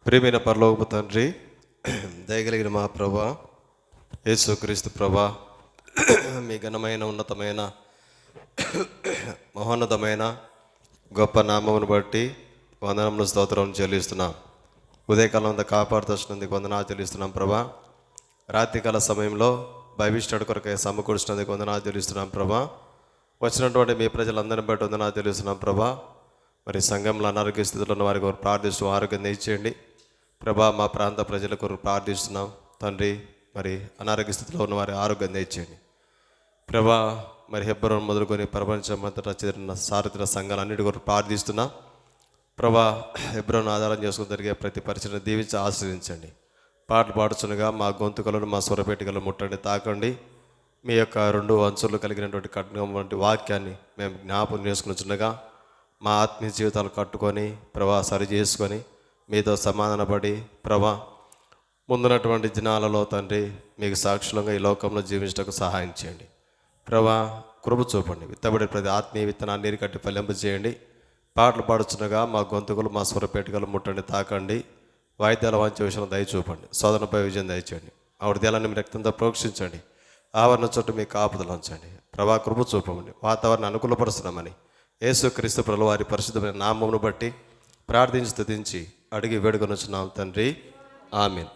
ప్రియమైన పరలోకపు తండ్రి, దయగలిగిన మా ప్రభా యేసుక్రీస్తు ప్రభా, మీ ఘనమైన ఉన్నతమైన మహోన్నతమైన గొప్ప నామమును బట్టి వందనములు స్తోత్రం చెల్లిస్తున్నాం. ఉదయకాలం అంతా కాపాడుతున్నందుకు వందనాలు చెల్లిస్తున్నాం ప్రభా. రాత్రికాల సమయంలో బైబిల్ స్టడీ కొరకై సమకూర్చినందుకు వందనాలు చెల్లిస్తున్నాం ప్రభా. వచ్చినటువంటి మీ ప్రజలందరిని బట్టి వందనాలు చెల్లిస్తున్నాం ప్రభా. మరి సంఘంలో అనారోగ్య స్థితిలో ఉన్న వారి కొరకు ప్రార్థిస్తూ ఆరోగ్యం దయచేయండి ప్రభా. మా ప్రాంత ప్రజల కొరకు ప్రార్థిస్తున్నాం తండ్రి. మరి అనారోగ్య స్థితిలో ఉన్న వారి ఆరోగ్యం దయచేయండి ప్రభా. మరి హెబ్రోన్ మొదలుకొని ప్రపంచమంతటా చెందిన సారథిన సంఘాలన్నిటి కొరకు ప్రార్థిస్తున్నాం ప్రభా. హెబ్రోన్ ఆధారం చేసుకుని జరిగే ప్రతి పరిచయం దీవించి ఆశ్రయించండి. పాటలు పాడుచునగా మా గొంతుకలను మా స్వరపేటికలను ముట్టండి, తాకండి. మీ యొక్క రెండు అంచులు కలిగినటువంటి కఠినం వంటి వాక్యాన్ని మేము జ్ఞాపకం చేసుకునిచుండగా మా ఆత్మీయ జీవితాలు కట్టుకొని ప్రభా సరి చేసుకొని మీతో సమాధానపడి ప్రభా ముందున్నటువంటి దినాలలో తండ్రి మీకు సాక్షులంగా ఈ లోకంలో జీవించడానికి సహాయం చేయండి ప్రభా. కృప చూపండి. విత్తబడి ప్రతి ఆత్మీయ విత్తనాన్ని నీరు కట్టి ఫలింప చేయండి. పాటలు పాడుచున్నగా మా గొంతుకులు మా స్వరపేటికలు ముట్టండి, తాకండి. వాయిద్యాల వాంచే విషయంలో దయ చూపండి. శోధనపై విజయం దయచేయండి. ఆవిడ దేలాన్ని మీ రక్తంతో ప్రోక్షించండి. ఆవరణ చుట్టూ మీ కాపుదలు ఉంచండి ప్రభా. కృప చూపమండి. వాతావరణం అనుకూలపరుస్తున్నామని యేసుక్రీస్తు ప్రభువు వారి పరిశుద్ధమైన నామమును బట్టి ప్రార్థించి స్తుతించి అడిగి వేడుకొనుచున్నాం తండ్రి, ఆమేన్.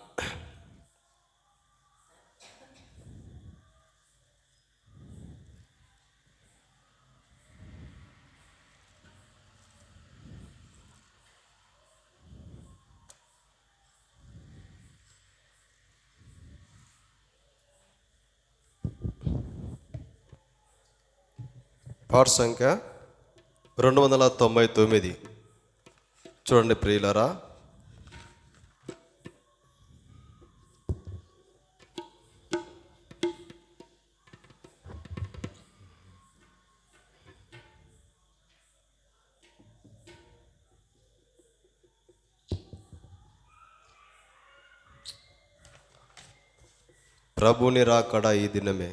పాట సంఖ్య 299. చూడండి ప్రియులారా. ప్రభుని రాకడ ఈ దినమే.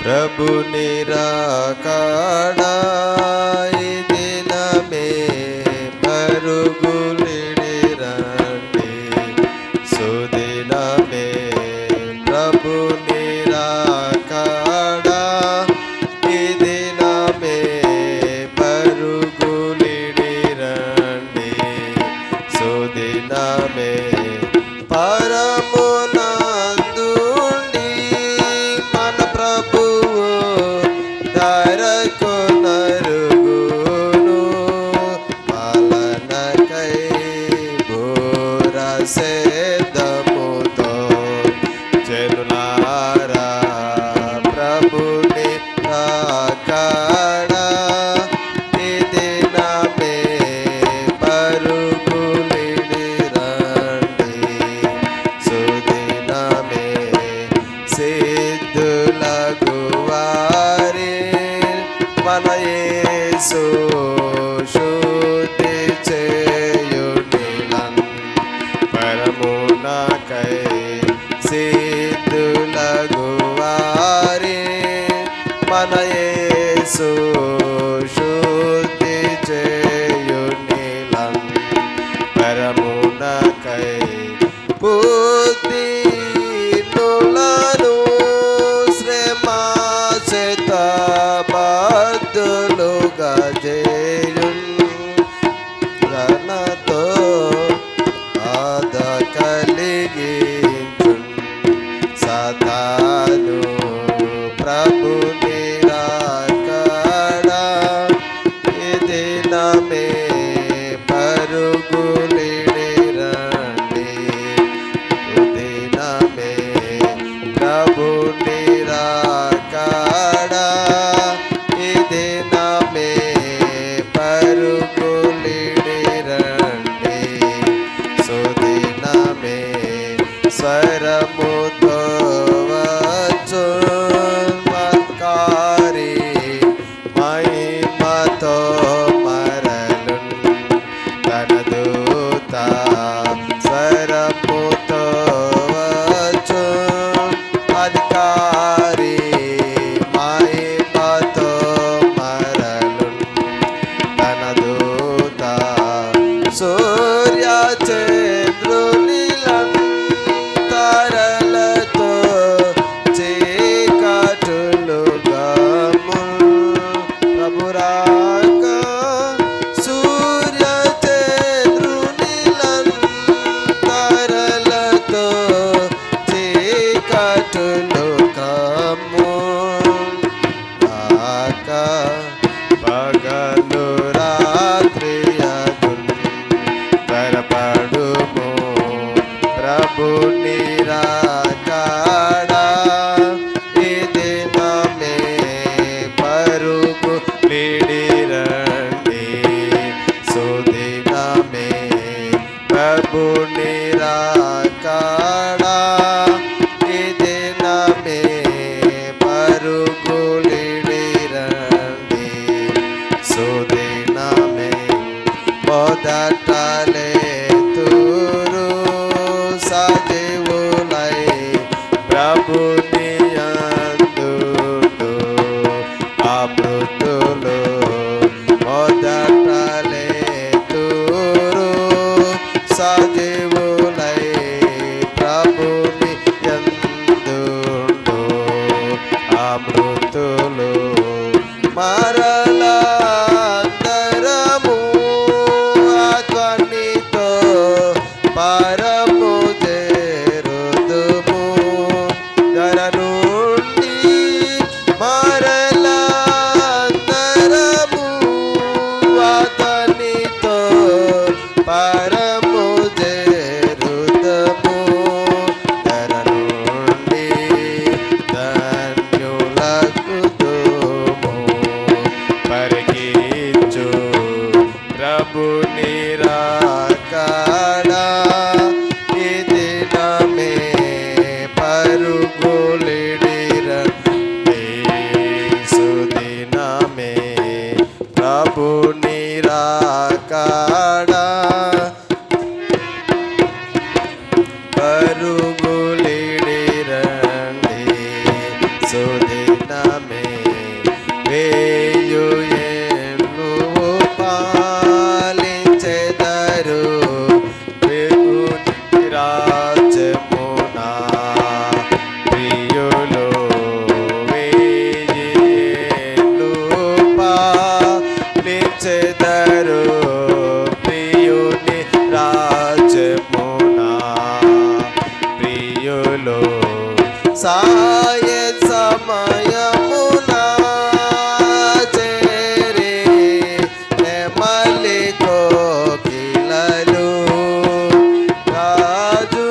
ప్రభుని రాకడ ఈ దినమే, పరుగులిడి రండి సుదినమే. ప్రభుని రాకడ ఈ దినమే, పరుగులిడి రండి సుదినమే. పరమునందుండి మన ప్రభువు ధరకొనరుగును, పాలనకై బోరసేదముతో జనులారా. ప్రభుని రాకడ ఈ దినమే, పరుగులిడి రండి సుదినమే. సిద్ధులగు వారి మన యేసు శుద్ధి చేయునిలన్, పరమునకై సిద్ధులగు వారి మన యేసు శుద్ధి చేయునిలన్, పరమునకై బుద్ధినులను శ్రమ చేత బద్దులుగా చేయున్, ఘనతో ఆద కలిగించున్ సదాను. ప్రభుని రాకడ ఈ దినమే, పరుగులిడి రండి సుదినమే. ప్రభుని రాకడ ఈ దినమే, పరుగులిడి రండి సుదినమే. స్వరము ప్రభు నిరాకడా ఈ దినమే పరుగు లిడిరండి సుదినమే ప్రభు నిరాకడా ఈ దినమే పరుగు లిడిరండి సుదినమే మొదటలే తురు సజీవులై ప్రభుని యందుండు అమృతులు మొదటలే తురు సజీవులై ప్రభుని యందుండు అమృతులు మరలా పరము చేరుదుము ధర నుండి మరలందరము అతనితో పరము చేరుదుము ధర నుండి ధన్యులగుదుము పరికించు ప్రభు నిరాకడా ఈ దినమే పరుగులిడిరండి సుదినమే ప్రభు నిరాకడా పరుగులిడిరండి సుదినమే వేయు పాలించెదరు రాజమునా ప్రియులు వేయేళ్ళు పాలించెదరు ప్రియుని రాజమునా ప్రియులు సాయ సమయమునా చేరి నెమలి కోకిలలు రాజు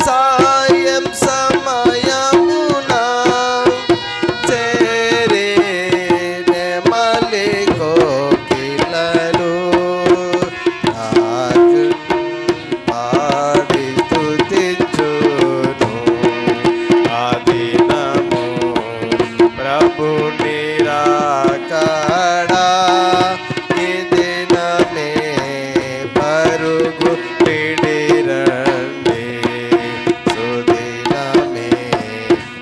సాయం సమయమునా చేరి నెమలి కోకిలలు రాజు పాడి స్తుతించును ఆ దినము ప్రభు నిరాకడా ఈ దినమే పరుగు లిడిరండి సుదినమే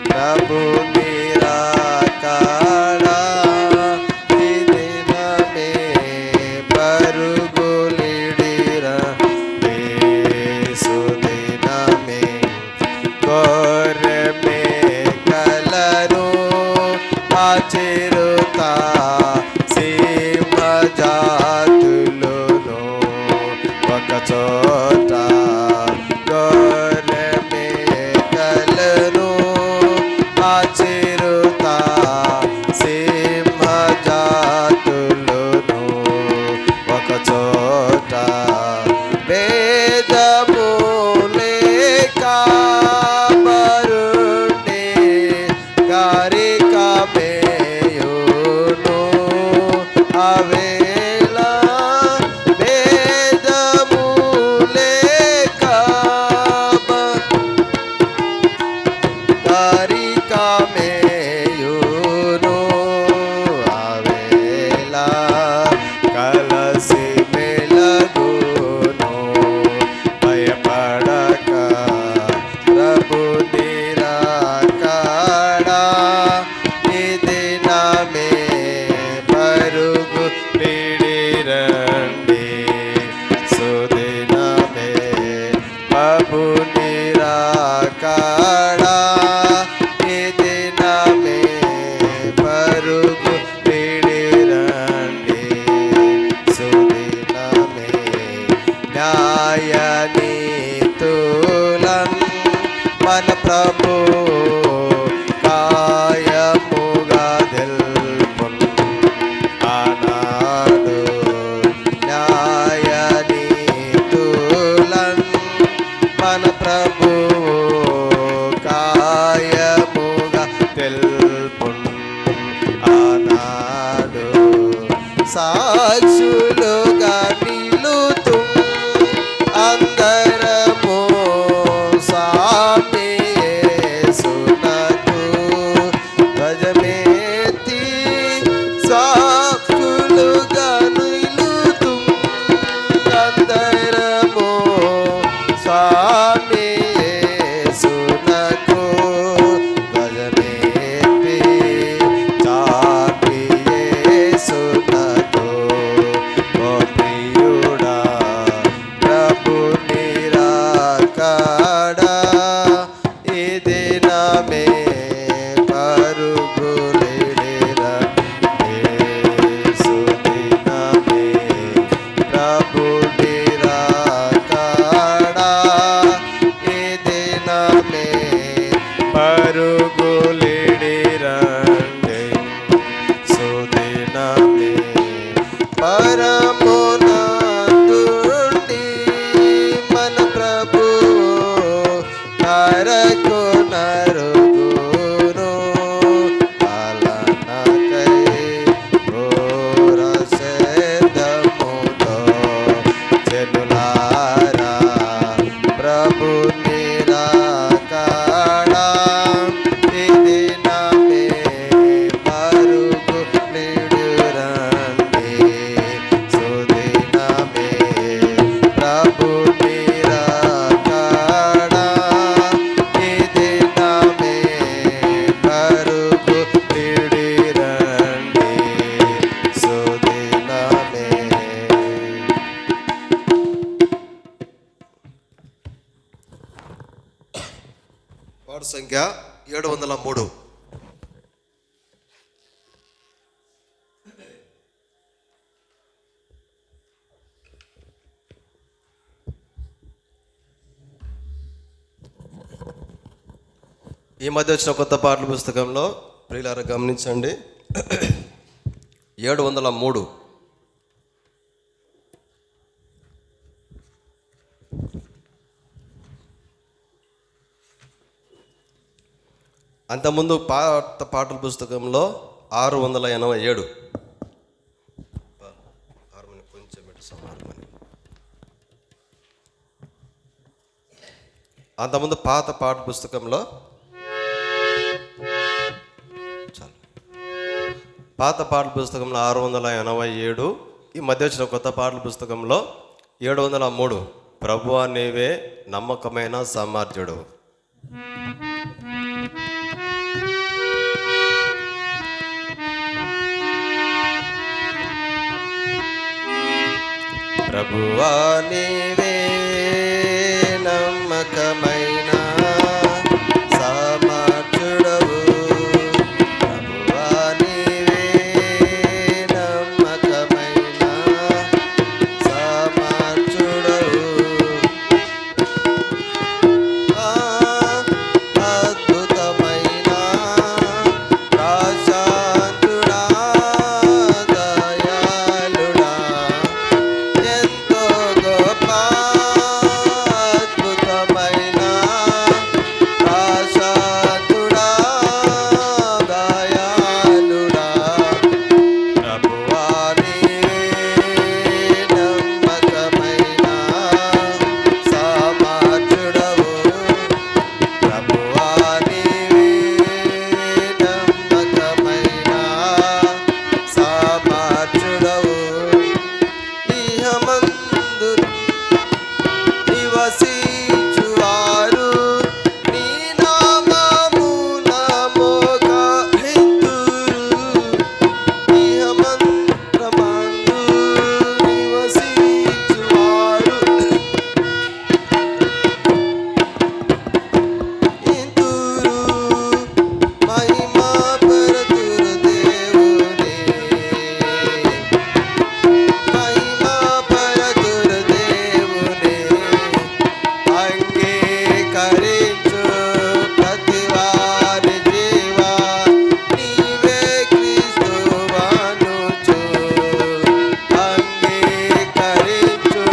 ప్రభు నిరాకడా ఈ దినమే పరుగు లిడిరండి సుదినమే గొర్రె కలరు ఆచిరుతా సింహజాతులును ఒక చోట గొర్రె మేకలను ఆచిరుతా సింహజాతులును ఒక చోట వేదము లేక బరుండి గారిక మేయును అవేళ వేదము లేక గారిక మేయును అవేళ కలసి మెలగును భయపడక ప్రభు నిరాకడా ఈ దినమే పరుగు లిడిరండి సుదినమే ప్రభు నిరాకడా ఈ దినమే పరుగు లిడిరండి సుదినమే న్యాయ నీతులం మన ప్రభు కాయముగా తెల్పున్ ఆనాడు న్యాయ నీతులం మన ప్రభువు కాయముగా తెల్పున్ ఆనాడు సాక్షులుగా నిలుతు అందరము స్వామి యేసునకు ధ్వజమెత్తి సాక్షులుగా నిలుతు అందరము స్వామి యేసునకు ధ్వజమెత్తి చాటి యేసునకు ఓ ప్రియుడా ప్రభు నిరాకడా ఈ దినమే పరుగులెడెరా యేసు దినమే ప్రభు నిరాకడా ఈ దినమే పరుగులెడెరండి సుదినమే పరమునందుండి మన ప్రభు నరకు నరుగును అలనకై ఘోర సేదముతో జనులారా ప్రభు నిరాకడా ఈ దినమే పరుగు నిడురండి సుదినమే ప్రభు నిరాకడా ఈ దినమే పరుగు నిడిరండి సుదినమే. పాట సంఖ్య 703. ఈ మధ్య వచ్చిన కొత్త పాటల పుస్తకంలో ప్రియులారా గమనించండి, 703. అంతకుముందు పాటల పుస్తకంలో 687. కొంచెం అంతకుముందు పాత పాట పుస్తకంలో పాత పాటల పుస్తకంలో 687. ఈ మధ్య వచ్చిన కొత్త పాటల పుస్తకంలో 703. ప్రభువా నీవే నమ్మకమైన సామర్థ్యుడు. ప్రభువా నీవే నమ్మకమైన సామర్థ్యుడవు. ప్రభువా నీవే నమ్మకమైన సామర్థ్యుడవు. అద్భుతమైన ప్రశాంతుడా దయాళుడా ఎంతో గొప్ప అద్భుతమైన ప్రశాంతుడా దయాళుడా. ప్రభువా నీవే నమ్మకమైన సామర్థ్యుడవు. ప్రభువా నీవే నమ్మకమైన సామర్థ్యుడవు. ఇహమందు నివసించువారు నీ నామమున మోకరింతురు. ఇహమంత్రమందు నివసించువారు ఇంతురు. మహిమా పరతురు దేవునే. మహిమా పరతురు దేవునే. అంగీకరించు ప్రతివాని జీవా నీవే క్రీస్తువనుచు. అంగీకరించు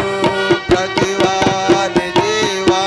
ప్రతివాని జీవా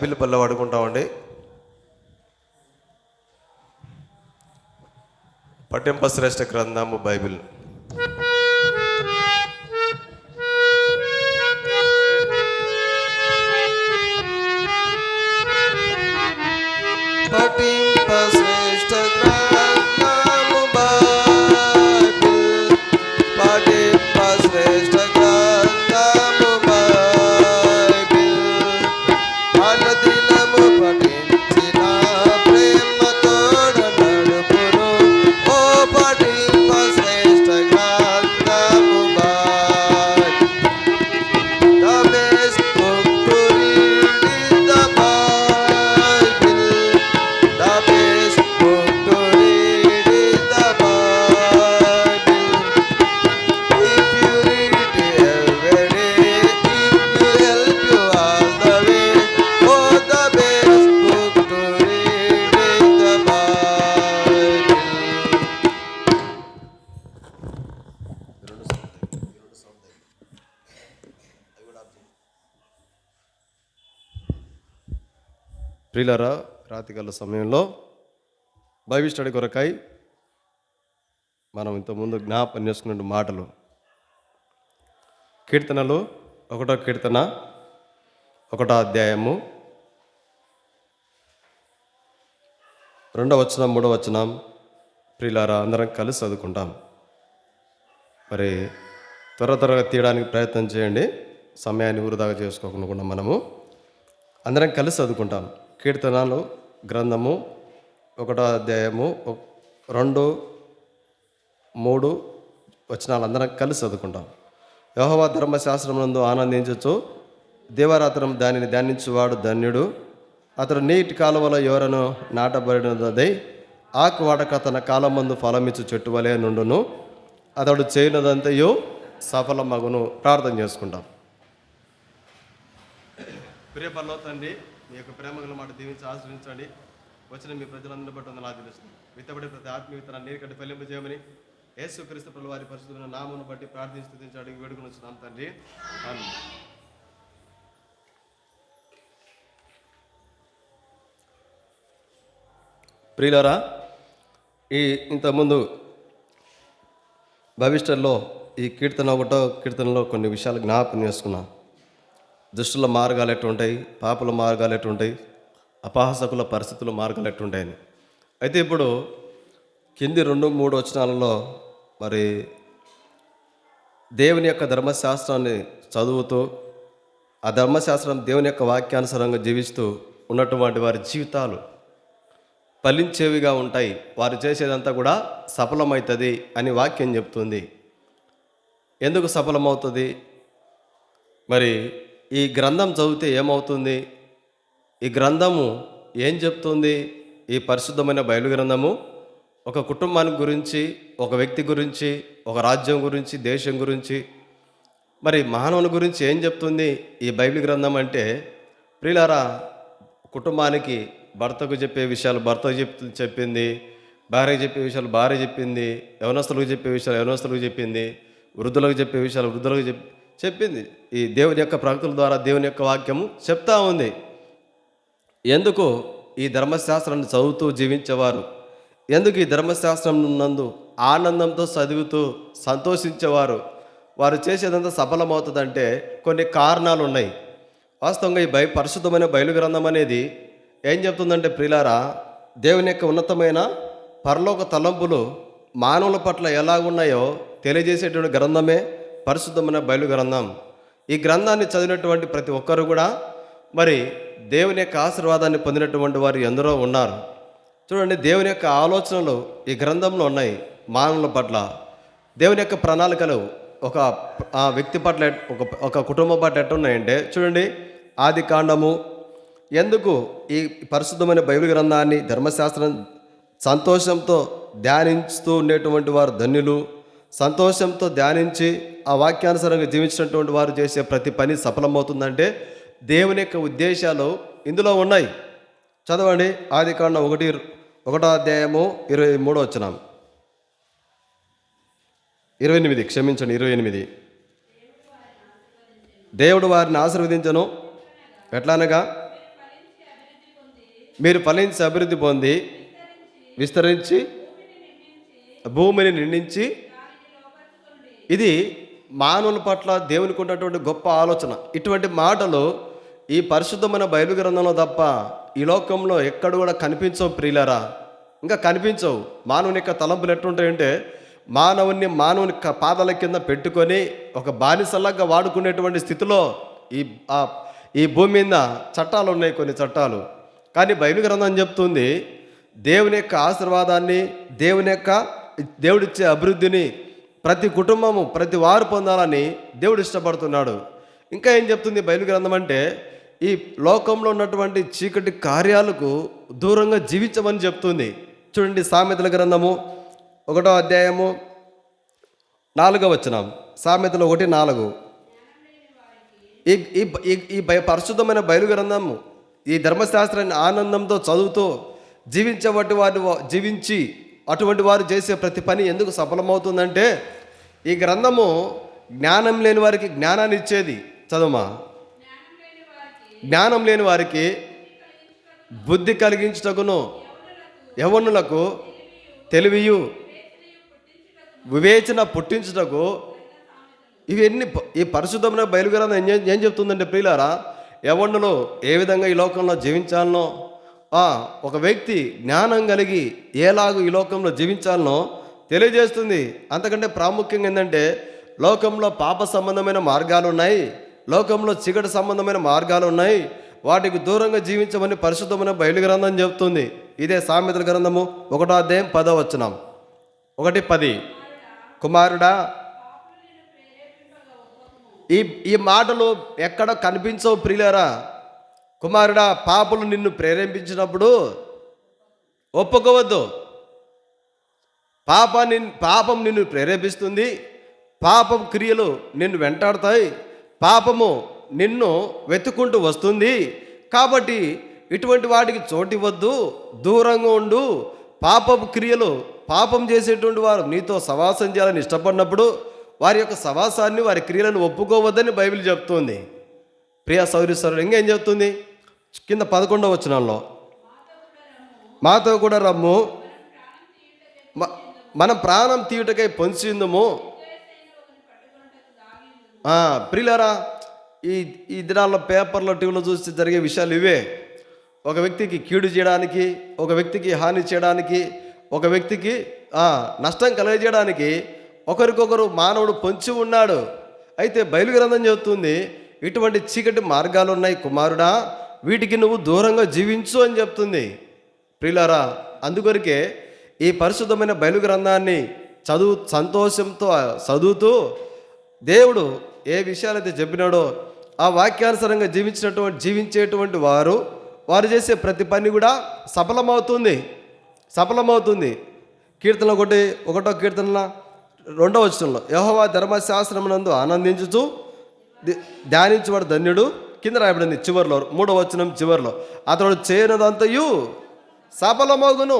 బైబిల్ పల్లె వాడుకుంటామండి. పఠింప శ్రేష్ఠ గ్రంథము బైబిల్. పఠింప శ్రేష్ఠ గ్రంథము బైబిల్, పఠింప శ్రేష్ఠ గ్రంథము బైబిల్, అనుదినము పఠించిన ప్రేమతోడ నడుపును. ఓ పఠింప శ్రేష్ఠ గ్రంథము Bible, the best book to read is the Bible. The best book to read is the Bible. If you read it every day, it will help you all the way. Oh, the best book to read is the Bible. ప్రియులారా, రాత్రికాల సమయంలో Bible study కొరకై మనం ఇంతకుముందు జ్ఞాపకం చేసుకున్న మాటలు, కీర్తనలు 1వ కీర్తన 1వ అధ్యాయము 2వ వచనం 3వ వచనం. ప్రియులారా, అందరం కలిసి చదువుకుంటాం. మరి త్వరగా తీయడానికి ప్రయత్నం చేయండి, సమయాన్ని వృధాగా చేసుకోకుండా మనము అందరం కలిసి చదువుకుంటాం. కీర్తనలు గ్రంథము 1వ అధ్యాయము 2, 3 వచనాలు అందరం కలిసి చదువుకుంటాం. యెహోవా ధర్మశాస్త్రమునందు ఆనందించచ్చు, దేవరాత్రం దానిని ధ్యానించువాడు ధన్యుడు. అతడు నీటి కాలువలో ఎవరను నాటబడినదై ఆకు వాడక తన కాలమందు ఫలమిచ్చు చెట్టు వలె నుండును. అతడు చేయనదంతయు సఫలమగును. ప్రార్థన చేసుకుంటాం. ప్రియ పరలోక తండ్రి, మీ యొక్క ప్రేమగల మాట దీవించి ఆశ్రయించండి. వచ్చిన మీ ప్రజలందరూ బట్టి వందనాలు తెలుస్తుంది. విత్తబడే ప్రతి ఆత్మీయ విత్తనాన్ని నీరు కట్టి ఫలింపజేయమని యేసుక్రీస్తు ప్రభువు వారి పరిశుద్ధమైన నామమును బట్టి ప్రార్థించి స్తుతించి అడిగి వేడుకొని వచ్చినాం తండ్రి. ఆమేన్. ప్రియులారా, ఇంతకుముందు భవిష్యత్తులో ఈ 1వ కీర్తనలో కొన్ని విషయాలు జ్ఞాపకం చేసుకున్నాం. దుష్టుల మార్గాలు ఎట్టుంటాయి, పాపుల మార్గాలు ఎట్టుంటాయి, అపహాసకుల పరిస్థితుల మార్గాలు ఎట్టుంటాయని. అయితే ఇప్పుడు కింది 2, 3 వచనాలలో మరి దేవుని యొక్క ధర్మశాస్త్రాన్ని చదువుతూ, ఆ ధర్మశాస్త్రం దేవుని యొక్క వాక్యానుసారంగా జీవిస్తూ ఉన్నటువంటి వారి జీవితాలు ఫలించేవిగా ఉంటాయి. వారు చేసేదంతా కూడా సఫలమవుతుంది అని వాక్యం చెప్తుంది. ఎందుకు సఫలమవుతుంది? మరి ఈ గ్రంథం చదివితే ఏమవుతుంది? ఈ గ్రంథము ఏం చెప్తుంది? ఈ పరిశుద్ధమైన బైబిల్ గ్రంథము ఒక కుటుంబానికి గురించి, ఒక వ్యక్తి గురించి, ఒక రాజ్యం గురించి, దేశం గురించి, మరి మానవుని గురించి ఏం చెప్తుంది ఈ బైబిల్ గ్రంథం అంటే? ప్రియులారా, కుటుంబానికి భర్తకు చెప్పే విషయాలు భర్తకు చెప్పింది, భార్యకు చెప్పే విషయాలు భార్య చెప్పింది, యవనస్తులకు చెప్పే విషయాలు యవనస్తులకు చెప్పింది, వృద్ధులకు చెప్పే విషయాలు వృద్ధులకు చెప్పింది. ఈ దేవుని యొక్క ప్రవక్తల ద్వారా దేవుని యొక్క వాక్యము చెప్తా ఉంది. ఎందుకు ఈ ధర్మశాస్త్రాన్ని చదువుతూ జీవించేవారు, ఎందుకు ఈ ధర్మశాస్త్రం నందు ఆనందంతో చదువుతూ సంతోషించేవారు, వారు చేసేదంతా సఫలమవుతుందంటే కొన్ని కారణాలు ఉన్నాయి. వాస్తవంగా ఈ పరిశుద్ధమైన బైబిల్ గ్రంథం అనేది ఏం చెప్తుందంటే ప్రియులారా, దేవుని యొక్క ఉన్నతమైన పరలోక తలంపులు మానవుల పట్ల ఎలాగున్నాయో తెలియజేసేటువంటి గ్రంథమే పరిశుద్ధమైన బైబిల్ గ్రంథం. ఈ గ్రంథాన్ని చదివినటువంటి ప్రతి ఒక్కరు కూడా మరి దేవుని యొక్క ఆశీర్వాదాన్ని పొందినటువంటి వారు ఎందరో ఉన్నారు. చూడండి, దేవుని యొక్క ఆలోచనలు ఈ గ్రంథంలో ఉన్నాయి. మానవుల పట్ల దేవుని యొక్క ప్రణాళికలు ఒక వ్యక్తి పట్ల, ఒక కుటుంబం పట్ల ఎట్టున్నాయంటే చూడండి, ఆది కాండము. ఎందుకు ఈ పరిశుద్ధమైన బైబిల్ గ్రంథాన్ని, ధర్మశాస్త్రం సంతోషంతో ధ్యానిస్తూ ఉండేటువంటి వారు ధన్యులు. సంతోషంతో ధ్యానించి ఆ వాక్యానుసారంగా జీవించినటువంటి వారు చేసే ప్రతి పని సఫలమవుతుందంటే దేవుని యొక్క ఉద్దేశాలు ఇందులో ఉన్నాయి. చదవండి, ఆది కాండం 1వ అధ్యాయము 23వ వచనం, 28, క్షమించండి 28. దేవుడు వారిని ఆశీర్వదించను, ఎట్లా అనగా మీరు ఫలించి అభివృద్ధి పొంది విస్తరించి భూమిని నిండించి. ఇది మానవుల పట్ల దేవునికి ఉన్నటువంటి గొప్ప ఆలోచన. ఇటువంటి మాటలు ఈ పరిశుద్ధమైన బైబిల్ గ్రంథంలో తప్ప ఈ లోకంలో ఎక్కడ కూడా కనిపించవు ప్రియులారా, ఇంకా కనిపించవు. మానవుని యొక్క తలంపులు ఎట్లుంటాయంటే మానవుని పాదాల కింద పెట్టుకొని ఒక బానిసలాగా వాడుకునేటువంటి స్థితిలో ఈ భూమి మీద చట్టాలు ఉన్నాయి, కొన్ని చట్టాలు. కానీ బైబిల్ గ్రంథం చెప్తుంది దేవుని యొక్క ఆశీర్వాదాన్ని, దేవుడిచ్చే అభివృద్ధిని ప్రతి కుటుంబము, ప్రతి వారు పొందాలని దేవుడు ఇష్టపడుతున్నాడు. ఇంకా ఏం చెప్తుంది బైబిల్ గ్రంథం అంటే ఈ లోకంలో ఉన్నటువంటి చీకటి కార్యాలకు దూరంగా జీవించమని చెప్తుంది. చూడండి, సామెతల గ్రంథము 1వ అధ్యాయము 4వ వచనం. సామెతలు 1:4. ఈ పరిశుద్ధమైన బైబిల్ గ్రంథము, ఈ ధర్మశాస్త్రాన్ని ఆనందంతో చదువుతూ జీవించి అటువంటి వారు చేసే ప్రతి పని ఎందుకు సఫలమవుతుందంటే ఈ గ్రంథము జ్ఞానం లేని వారికి జ్ఞానాన్ని ఇచ్చేది. చదువుమా. జ్ఞానం లేని వారికి బుద్ధి కలిగించుటకును, యవ్వనులకు తెలివియు వివేచన పుట్టించుటకు. ఇవన్నీ ఈ పరిశుద్ధమైన బైబిల్ గ్రంథం ఏం చెప్తుందంటే ప్రియులారా, యవ్వనులు ఏ విధంగా ఈ లోకంలో జీవించాలనో, ఒక వ్యక్తి జ్ఞానం కలిగి ఎలాగూ ఈ లోకంలో జీవించాలనో తెలియజేస్తుంది. అంతకంటే ప్రాముఖ్యంగా ఏంటంటే లోకంలో పాప సంబంధమైన మార్గాలు ఉన్నాయి, లోకంలో చీకటి సంబంధమైన మార్గాలు ఉన్నాయి, వాటికి దూరంగా జీవించమని పరిశుద్ధమైన బైబిల్ గ్రంథం చెప్తుంది. ఇదే సామెతల గ్రంథము 1వ అధ్యాయం 10వ వచనం. 1:10. కుమారుడా, ఈ మాటలు ఎక్కడ కనిపించవు ప్రియులారా. కుమారుడా, పాపులు నిన్ను ప్రేరేపించినప్పుడు ఒప్పుకోవద్దు. పాపం నిన్ను ప్రేరేపిస్తుంది, పాపం క్రియలు నిన్ను వెంటాడుతాయి, పాపము నిన్ను వెతుక్కుంటూ వస్తుంది. కాబట్టి ఇటువంటి వాటికి చోటివ్వద్దు, దూరంగా ఉండు. పాపపు క్రియలు, పాపం చేసేటువంటి వారు నీతో సవాసం చేయాలని ఇష్టపడినప్పుడు వారి యొక్క సవాసాన్ని, వారి క్రియలను ఒప్పుకోవద్దని బైబిల్ చెప్తుంది. ప్రియ సౌరీశ్వరుడు ఇంకేం చెప్తుంది కింద 11వ వచనంలో, మాతో కూడా రమ్ము, మనం ప్రాణం తీయుటకై పొంచిందుము. ప్రియులారా, ఈ దినాల్లో పేపర్లో, టీవీలో చూస్తే జరిగే విషయాలు ఇవే. ఒక వ్యక్తికి కీడు చేయడానికి, ఒక వ్యక్తికి హాని చేయడానికి, ఒక వ్యక్తికి నష్టం కలగజేయడానికి ఒకరికొకరు మానవుడు పొంచి ఉన్నాడు. అయితే బైబిల్ గ్రంథం చెబుతుంది ఇటువంటి చీకటి మార్గాలు ఉన్నాయి కుమారుడా, వీటికి నువ్వు దూరంగా జీవించు అని చెప్తుంది. ప్రియులారా, అందుకొరకే ఈ పరిశుద్ధమైన బైబిల్ గ్రంథాన్ని సంతోషంతో చదువుతూ దేవుడు ఏ విషయాలైతే చెప్పినాడో ఆ వాక్యానుసారంగా జీవించేటువంటి వారు చేసే ప్రతి పని కూడా సఫలమవుతుంది. కీర్తన 1వ కీర్తన 2వ వచనంలో, యెహోవా ధర్మశాస్త్రమునందు ఆనందించుచు ధ్యానించువాడు ధన్యుడు. కింద రాయబడింది చివరిలో, 3వ వచనం చివరిలో, అతడు చేయనదంతయు సఫలమగును.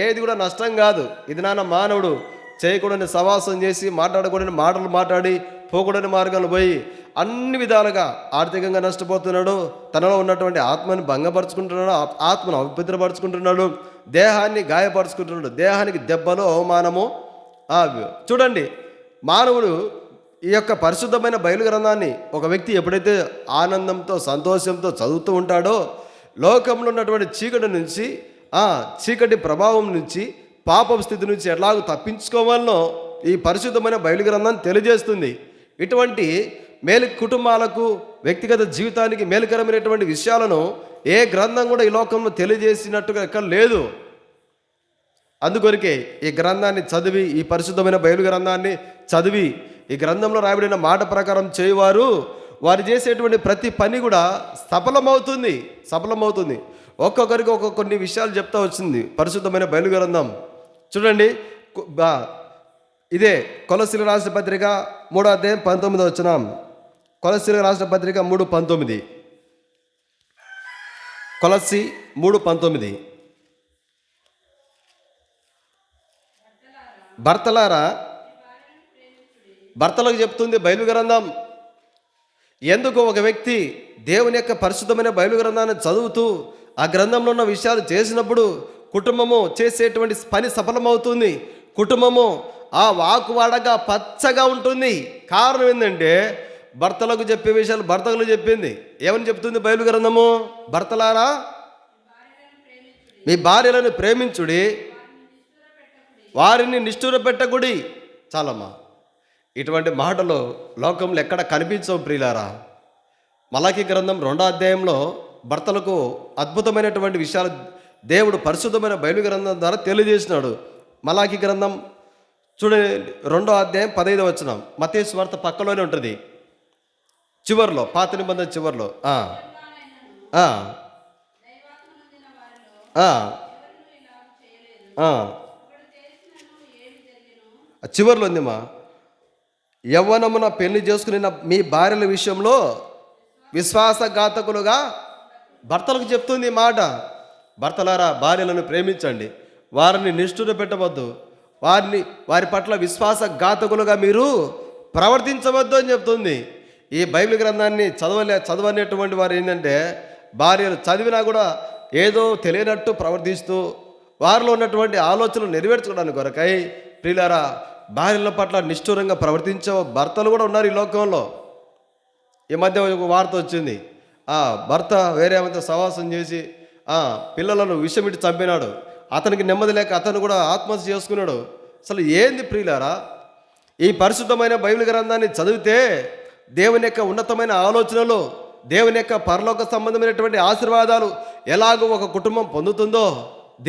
ఏది కూడా నష్టం కాదు. ఇది మానవుడు చేయకూడని సవాసం చేసి, మాట్లాడకూడని మాటలు మాట్లాడి, పోకూడని మార్గాలు పోయి అన్ని విధాలుగా ఆర్థికంగా నష్టపోతున్నాడు, తనలో ఉన్నటువంటి ఆత్మని భంగపరుచుకుంటున్నాడు, ఆత్మను అపవిత్రపరుచుకుంటున్నాడు, దేహాన్ని గాయపరుచుకుంటున్నాడు, దేహానికి దెబ్బలు, అవమానము. చూడండి, మానవుడు ఈ యొక్క పరిశుద్ధమైన బైబిల్ గ్రంథాన్ని ఒక వ్యక్తి ఎప్పుడైతే ఆనందంతో, సంతోషంతో చదువుతూ ఉంటాడో లోకంలో ఉన్నటువంటి చీకటి నుంచి, చీకటి ప్రభావం నుంచి, పాపం స్థితి నుంచి ఎలాగో తప్పించుకోవాలనో ఈ పరిశుద్ధమైన బైబిల్ గ్రంథం తెలియజేస్తుంది. ఇటువంటి కుటుంబాలకు, వ్యక్తిగత జీవితానికి మేలుకరమైనటువంటి విషయాలను ఏ గ్రంథం కూడా ఈ లోకంలో తెలియజేసినట్టుగా ఎక్కడ లేదు. అందుకొరికే ఈ గ్రంథాన్ని చదివి, ఈ పరిశుద్ధమైన బైబిల్ గ్రంథాన్ని చదివి ఈ గ్రంథంలో రాయబడిన మాట ప్రకారం చేయవారు వారు చేసేటువంటి ప్రతి పని కూడా సఫలమవుతుంది. ఒక్కొక్కరికి కొన్ని విషయాలు చెప్తా వచ్చింది పరిశుద్ధమైన బైబిల్ గ్రంథం. చూడండి, ఇదే కొలస్సీలకు రాసిన పత్రిక 3వ అధ్యాయం 19వ వచనం. కొలస్సీలకు రాసిన పత్రిక 3:19. కొలస్సీ 3:19. భర్తలారా, భర్తలకు చెప్తుంది బైబిల్ గ్రంథం. ఎందుకు ఒక వ్యక్తి దేవుని యొక్క పరిశుద్ధమైన బైబిల్ గ్రంథాన్ని చదువుతూ ఆ గ్రంథంలో ఉన్న విషయాలు చేసినప్పుడు కుటుంబము చేసేటువంటి పని సఫలమవుతుంది. కుటుంబము ఆ వాకువాడగా పచ్చగా ఉంటుంది. కారణం ఏంటంటే భర్తలకు చెప్పే విషయాలు భర్తలకు చెప్పింది. ఏమని చెప్తుంది బైబిల్ గ్రంథము? భర్తలారా మీ భార్యలను ప్రేమించుడి, వారిని నిష్ఠూర పెట్టకుడి. చాలమ్మా. ఇటువంటి మాటలు లోకంలో ఎక్కడ కనిపించవు ప్రియులారా. మలాకి గ్రంథం 2వ అధ్యాయంలో భర్తలకు అద్భుతమైనటువంటి విషయాలు దేవుడు పరిశుద్ధమైన బైబిల్ గ్రంథం ద్వారా తెలియజేసినాడు. మలాకి గ్రంథం చూడండి, 2వ అధ్యాయం 15వ వచనం. మత్తయి సువార్త పక్కలోనే ఉంటుంది, చివరిలో, పాత నిబంధన చివరిలో. చివరిలో ఉందిమా, యవ్వనమున పెళ్లి చేసుకుని మీ భార్యల విషయంలో విశ్వాసఘాతకులుగా భర్తలకు చెప్తుంది ఈ మాట. భర్తలారా భార్యలను ప్రేమించండి, వారిని నిష్ఠూర పెట్టవద్దు, వారి పట్ల విశ్వాసఘాతకులుగా మీరు ప్రవర్తించవద్దు అని చెప్తుంది. ఈ బైబిల్ గ్రంథాన్ని చదవనేటువంటి వారు ఏంటంటే భార్యలు చదివినా కూడా ఏదో తెలియనట్టు ప్రవర్తిస్తూ వారిలో ఉన్నటువంటి ఆలోచనలు నెరవేర్చుకోవడానికి కొరకై ప్రియులారా భార్యల పట్ల నిష్ఠూరంగా ప్రవర్తించే భర్తలు కూడా ఉన్నారు ఈ లోకంలో. ఈ మధ్య ఒక వార్త వచ్చింది, భర్త వేరే ఆమెతో సహవాసం చేసి పిల్లలను విషమిట్టి చంపినాడు. అతనికి నెమ్మది లేక అతను కూడా ఆత్మహత్య చేసుకున్నాడు. అసలు ఏంది ప్రియులారా? ఈ పరిశుద్ధమైన బైబిల్ గ్రంథాన్ని చదివితే దేవుని యొక్క ఉన్నతమైన ఆలోచనలు, దేవుని యొక్క పరలోక సంబంధమైనటువంటి ఆశీర్వాదాలు ఎలాగో ఒక కుటుంబం పొందుతుందో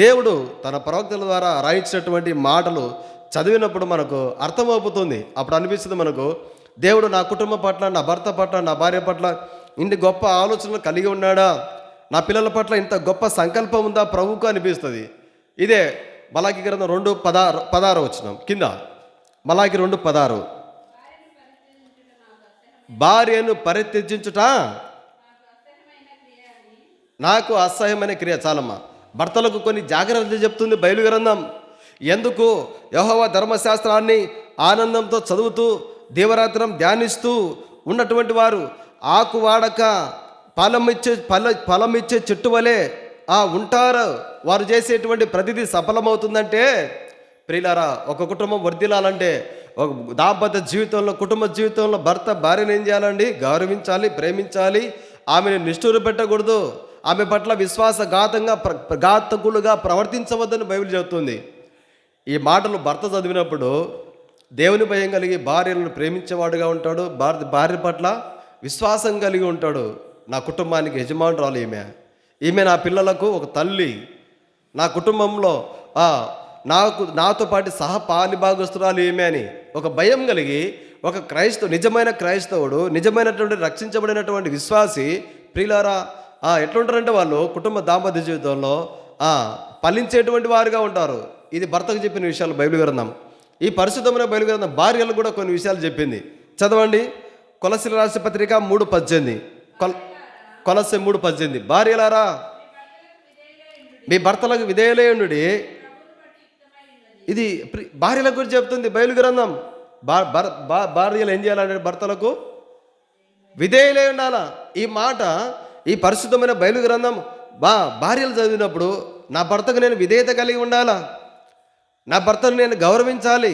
దేవుడు తన ప్రవక్తల ద్వారా రాయించినటువంటి మాటలు చదివినప్పుడు మనకు అర్థమవుతుంది. అప్పుడు అనిపిస్తుంది మనకు, దేవుడు నా కుటుంబం పట్ల, నా భర్త పట్ల, నా భార్య పట్ల ఇన్ని గొప్ప ఆలోచనలు కలిగి ఉన్నాడా, నా పిల్లల పట్ల ఇంత గొప్ప సంకల్పం ఉందా ప్రభువుకు అనిపిస్తుంది. ఇదే మలాకి గ్రంథం 2:16 వచనం కింద. మలాకి 2:16, భార్యను పరిత్యజించుట నాకు అసహ్యమైన క్రియ. చాలమ్మా. భర్తలకు కొన్ని జాగ్రత్తలు చెప్తుంది బైబిల్ గ్రంథం. ఎందుకు? యెహోవా ధర్మశాస్త్రాన్ని ఆనందంతో చదువుతూ దీవరాత్రం ధ్యానిస్తూ ఉన్నటువంటి వారు ఆకు వాడక ఫలమిచ్చే చెట్టు వలె ఉంటారు. వారు చేసేటువంటి ప్రతిదీ సఫలమవుతుందంటే ప్రియులారా, ఒక కుటుంబం వర్ధిల్లాలంటే, ఒక దాంపత్య జీవితంలో, కుటుంబ జీవితంలో భర్త భార్యను ఏం చేయాలండి? గౌరవించాలి, ప్రేమించాలి, ఆమెను నిష్ఠూర పెట్టకూడదు, ఆమె పట్ల ఘాతకులుగా ప్రవర్తించవద్దని బైబిల్ చెబుతుంది. ఈ మాటలు భర్త చదివినప్పుడు దేవుని భయం కలిగి భార్యలను ప్రేమించేవాడుగా ఉంటాడు, భార్య పట్ల విశ్వాసం కలిగి ఉంటాడు. నా కుటుంబానికి యజమానురాలు ఈమె నా పిల్లలకు ఒక తల్లి, నా కుటుంబంలో నాతో పాటు సహపాలిభాగస్తురాలు ఈమె అని ఒక భయం కలిగి ఒక నిజమైన క్రైస్తవుడు, నిజమైనటువంటి రక్షించబడినటువంటి విశ్వాసి ప్రియులారా ఎట్లుంటారంటే వాళ్ళు కుటుంబ దాంపత్య జీవితంలో ఫలించేటువంటి వారుగా ఉంటారు. ఇది భర్తకు చెప్పిన విషయాలు బైబిల్ గ్రంథం. ఈ పరిశుద్ధమైన బైబిల్ గ్రంథం భార్యలకు కూడా కొన్ని విషయాలు చెప్పింది. చదవండి, కొలస్సీయులకు రాసిన పత్రిక 3:18. కొలస్సీ 3:18, భార్యలారా మీ భర్తలకు విధేయులయుండుడి. ఇది భార్యల గురించి చెప్తుంది బైబిల్ గ్రంథం. భార్యలు ఏం చేయాలంటే భర్తలకు విధేయులై ఉండాలా. ఈ మాట ఈ పరిశుద్ధమైన బైబిల్ గ్రంథం భార్యలు చదివినప్పుడు నా భర్తకు నేను విధేయత కలిగి ఉండాలా, నా భర్తను నేను గౌరవించాలి,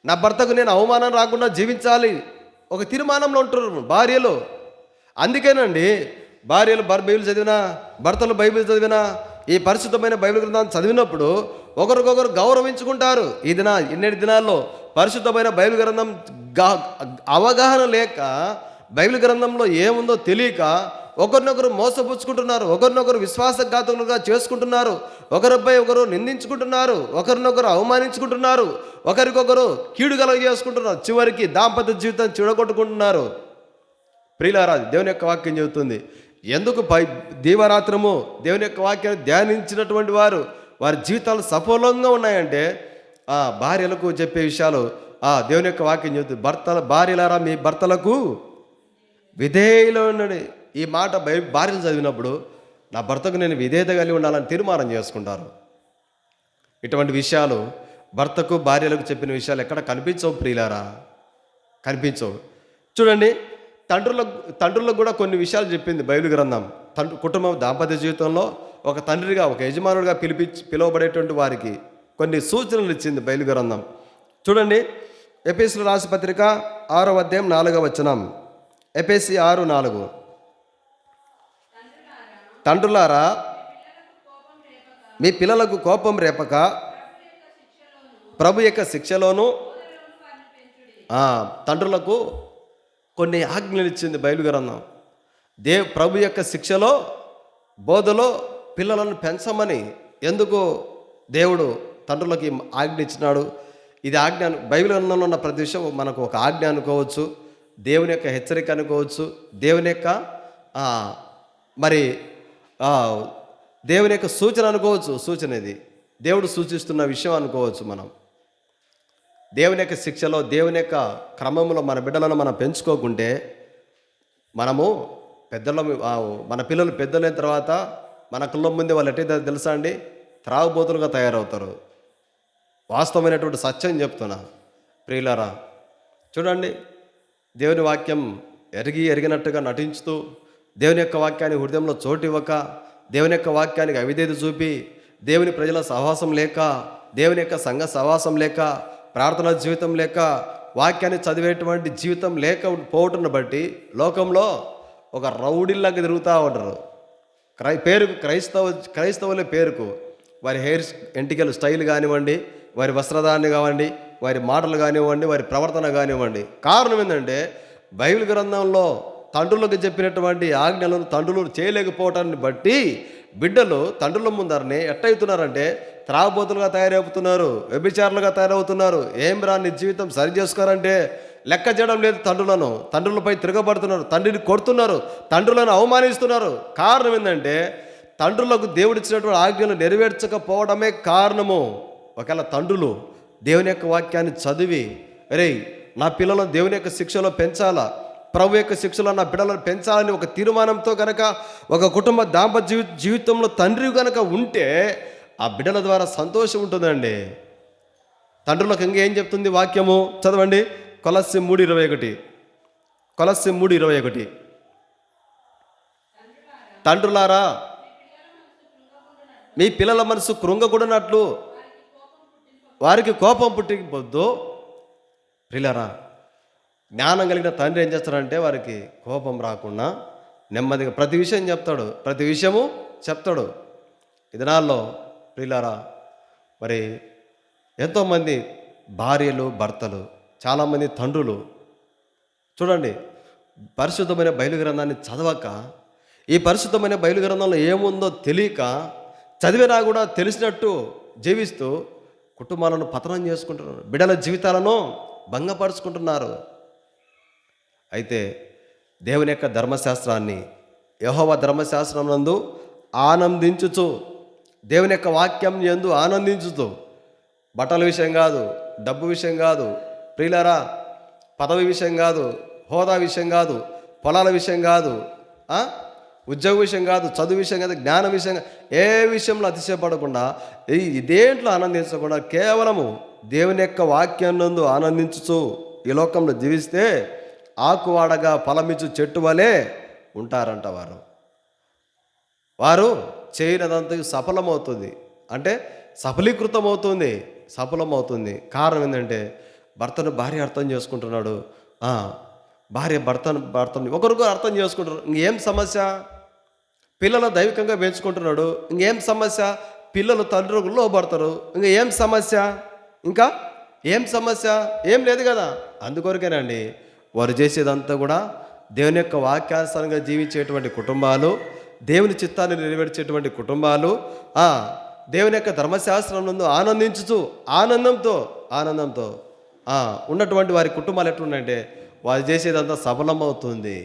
నా భర్తకు నేను అవమానం రాకుండా జీవించాలి. ఒక తీర్మానంలో ఉంటున్నారు భార్యలు. అందుకేనండి భార్యలు బైబిల్ చదివినా, భర్తలు బైబిల్ చదివినా, ఈ పరిశుద్ధమైన బైబిల్ గ్రంథాన్ని చదివినప్పుడు ఒకరికొకరు గౌరవించుకుంటారు. ఇన్నటి దినాల్లో పరిశుద్ధమైన బైబిల్ గ్రంథం అవగాహన లేక, బైబిల్ గ్రంథంలో ఏముందో తెలియక ఒకరినొకరు మోసపుచ్చుకుంటున్నారు, ఒకరినొకరు విశ్వాసఘాతకులుగా చేసుకుంటున్నారు, ఒకరిపై ఒకరు నిందించుకుంటున్నారు, ఒకరినొకరు అవమానించుకుంటున్నారు, ఒకరికొకరు కీడు చేసుకుంటున్నారు, చివరికి దాంపత్య జీవితం చెడగొట్టుకుంటున్నారు. ప్రియులారా, దేవుని యొక్క వాక్యం చెబుతుంది, ఎందుకు దీవరాత్రము దేవుని యొక్క వాక్యాన్ని ధ్యానించినటువంటి వారి జీవితాలు సఫలంగా ఉన్నాయంటే భార్యలకు చెప్పే విషయాలు దేవుని యొక్క వాక్యం చెబుతుంది. భార్యలారా మీ భర్తలకు విధేయులు ఉండండి. ఈ మాట భార్యలు చదివినప్పుడు నా భర్తకు నేను విధేయత కలిగి ఉండాలని తీర్మానం చేసుకుంటారు. ఇటువంటి విషయాలు భర్తకు భార్యలకు చెప్పిన విషయాలు ఎక్కడ కనిపించవు ప్రియులారా, కనిపించవు. చూడండి, తండ్రులకు కూడా కొన్ని విషయాలు చెప్పింది బైబిల్ గ్రంథం. కుటుంబం దాంపత్య జీవితంలో ఒక తండ్రిగా, ఒక యజమానుడిగా పిలువబడేటువంటి వారికి కొన్ని సూచనలు ఇచ్చింది బైబిల్ గ్రంథం. చూడండి, ఎఫెసీయుల రాసిన పత్రిక 6వ అధ్యాయం 4వ వచనం. ఎఫెసీ 6:4. తండ్రులారా, మీ పిల్లలకు కోపం రేపక ప్రభు యొక్క శిక్షలోను. తండ్రులకు కొన్ని ఆజ్ఞలు ఇచ్చింది బైబిల్ గ్రంథం. ప్రభు యొక్క శిక్షలో, బోధలో పిల్లలను పెంచమని ఎందుకు దేవుడు తండ్రులకి ఆజ్ఞ ఇచ్చినాడు? ఇది ఆజ్ఞ. బైబిల్ గ్రంథంలో ఉన్న ప్రతి విషయం మనకు ఒక ఆజ్ఞ అనుకోవచ్చు, దేవుని యొక్క హెచ్చరిక అనుకోవచ్చు, దేవుని యొక్క మరి దేవుని యొక్క సూచన అనుకోవచ్చు. సూచన ఇది దేవుడు సూచిస్తున్న విషయం అనుకోవచ్చు. మనం దేవుని యొక్క శిక్షలో, దేవుని యొక్క క్రమంలో మన బిడ్డలను మనం పెంచుకోకుంటే, మనము మన పిల్లలు పెద్దలైన తర్వాత మన కళ్ళ ముందే వాళ్ళు ఎట్టయితే తెలుసా అండి, త్రాగుబోతులుగా తయారవుతారు. వాస్తవమైనటువంటి సత్యం చెప్తున్నా ప్రియులారా. చూడండి, దేవుని వాక్యం ఎరిగినట్టుగా నటించుతూ, దేవుని యొక్క వాక్యాన్ని హృదయంలో చోటు ఇవ్వక, దేవుని యొక్క వాక్యానికి అవిధేయత చూపి, దేవుని ప్రజల సహవాసం లేక, దేవుని యొక్క సంఘ సహవాసం లేక, ప్రార్థనా జీవితం లేక, వాక్యాన్ని చదివేటువంటి జీవితం లేక పోవటం బట్టి లోకంలో ఒక రౌడీల్లాగా తిరుగుతూ ఉంటారు. క్రైస్తవులే పేరుకు వారి హెయిర్ ఎంటికలు స్టైల్ కానివ్వండి, వారి వస్త్రధారణ కానివ్వండి, వారి మాటలు కానివ్వండి, వారి ప్రవర్తన కానివ్వండి. కారణం ఏంటంటే బైబిల్ గ్రంథంలో తండ్రులకు చెప్పినటువంటి ఆజ్ఞలను తండ్రులు చేయలేకపోవటాన్ని బట్టి బిడ్డలు తండ్రుల ముందరనే ఎట్టయితున్నారంటే త్రాగుబోతులుగా తయారవుతున్నారు, వ్యభిచారులుగా తయారవుతున్నారు. ఏం రాని జీవితం సరి చేసుకోరంటే లెక్క చేయడం లేదు. తండ్రులపై తిరగబడుతున్నారు, తండ్రిని కొడుతున్నారు, తండ్రులను అవమానిస్తున్నారు. కారణం ఏంటంటే తండ్రులకు దేవుడిచ్చినటువంటి ఆజ్ఞలు నెరవేర్చకపోవడమే కారణము. ఒకవేళ తండ్రులు దేవుని యొక్క వాక్యాన్ని చదివి, అరే నా పిల్లలను దేవుని యొక్క శిక్షలో పెంచాలా, ప్రభు యొక్క శిక్షలో నా బిడ్డలను పెంచాలని ఒక తీర్మానంతో కనుక ఒక కుటుంబ దాంపత్య జీవితంలో తండ్రి కనుక ఉంటే ఆ బిడ్డల ద్వారా సంతోషం ఉంటుందండి. తండ్రులకు ఇంకేం చెప్తుంది వాక్యము? చదవండి, కొలస్సీ 3:21. కొలస్సీ 3:21. తండ్రులారా, మీ పిల్లల మనసు కృంగకూడనట్లు వారికి కోపం పుట్టిపోద్దు. పిల్లరా, జ్ఞానం కలిగిన తండ్రి ఏం చేస్తాడంటే వారికి కోపం రాకుండా నెమ్మదిగా ప్రతి విషయం చెప్తాడు, ప్రతి విషయము చెప్తాడు. ఈ దినాల్లో ప్రియులారా, మరి ఎంతోమంది భార్యలు, భర్తలు, చాలామంది తండ్రులు చూడండి, పరిశుద్ధమైన బైబిల్ గ్రంథాన్ని చదవక, ఈ పరిశుద్ధమైన బైబిల్ గ్రంథంలో ఏముందో తెలియక, చదివినా కూడా తెలిసినట్టు జీవిస్తూ కుటుంబాలను పతనం చేసుకుంటున్నారు, బిడ్డల జీవితాలను భంగపరుచుకుంటున్నారు. అయితే దేవుని యొక్క ధర్మశాస్త్రాన్ని, యెహోవా ధర్మశాస్త్రం నందు ఆనందించుచు, దేవుని యొక్క వాక్యం యందు ఆనందించుతూ, బట్టల విషయం కాదు, డబ్బు విషయం కాదు ప్రియులారా, పదవి విషయం కాదు, హోదా విషయం కాదు, పొలాల విషయం కాదు, ఉద్యోగ విషయం కాదు, చదువు విషయం కాదు, జ్ఞానం విషయం, ఏ విషయంలో అతిశయపడకుండా, ఇదేంట్లో ఆనందించకుండా కేవలము దేవుని యొక్క వాక్యం నందు ఆనందించుచు ఈ లోకంలో జీవిస్తే ఆకువాడగా ఫలమిచ్చు చెట్టు వలె ఉంటారంట. వారు చేయనదంతా సఫలమవుతుంది, అంటే సఫలమవుతుంది. కారణం ఏంటంటే భర్తను భార్య అర్థం చేసుకుంటున్నాడు, భార్య భర్తను ఒకరికొకరు అర్థం చేసుకుంటున్నారు. ఇంకేం సమస్య? పిల్లలు దైవికంగా పెంచుకుంటున్నాడు, ఇంకేం సమస్య? పిల్లలు తండ్రులకు లోబడతారు, ఇంకా ఏం సమస్య? ఏం లేదు కదా. అందుకొరకేనండి వారు చేసేదంతా కూడా దేవుని యొక్క వాక్యానుసారంగా జీవించేటువంటి కుటుంబాలు, దేవుని చిత్తాన్ని నెరవేర్చేటువంటి కుటుంబాలు, దేవుని యొక్క ధర్మశాస్త్రం నందు ఆనందించుతూ ఆనందంతో ఉన్నటువంటి వారి కుటుంబాలు ఎట్లున్నాయంటే వారు చేసేదంతా సఫలమవుతుంది.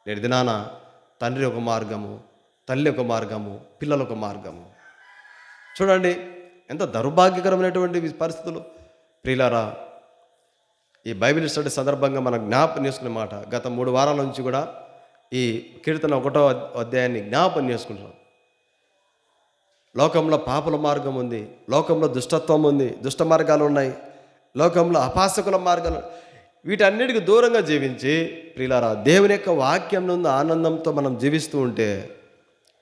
నేటి దినాన తండ్రి ఒక మార్గము, తల్లి ఒక మార్గము, పిల్లలు ఒక మార్గము. చూడండి ఎంత దౌర్భాగ్యకరమైనటువంటి పరిస్థితులు. ప్రియులారా, ఈ బైబిల్ స్టడీ సందర్భంగా మనం జ్ఞాపకం చేసుకునే మాట, గత 3 వారాల నుంచి కూడా ఈ కీర్తన 1వ అధ్యాయాన్ని జ్ఞాపకం చేసుకుంటున్నాం. లోకంలో పాపుల మార్గం ఉంది, లోకంలో దుష్టత్వం ఉంది, దుష్ట మార్గాలు ఉన్నాయి, లోకంలో అపాసకుల మార్గాలు, వీటన్నిటికి దూరంగా జీవించి ప్రియులారా దేవుని యొక్క వాక్యం నుండి ఆనందంతో మనం జీవిస్తూ ఉంటే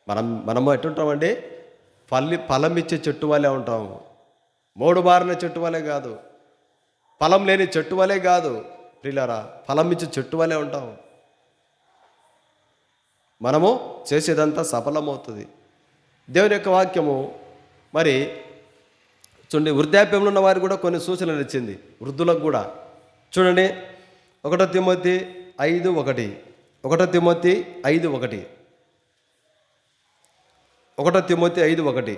మనము ఎట్టుంటామండి? ఫలం ఇచ్చే చెట్టు వలె ఉంటాము. మోడు బారిన చెట్టు వలె కాదు, ఫలం లేని చెట్టు వలె కాదు ప్రియులారా, ఫలం ఇచ్చే చెట్టు వలె ఉంటాం. మనము చేసేదంతా సఫలమవుతుంది. దేవుని యొక్క వాక్యము మరి చూడండి, వృద్ధాప్యంలో ఉన్న వారికి కూడా కొన్ని సూచనలు ఇచ్చింది, వృద్ధులకు కూడా. చూడండి, 1 తిమోతి 5:1, 1 తిమోతి 5:1, 1 తిమోతి 5:1.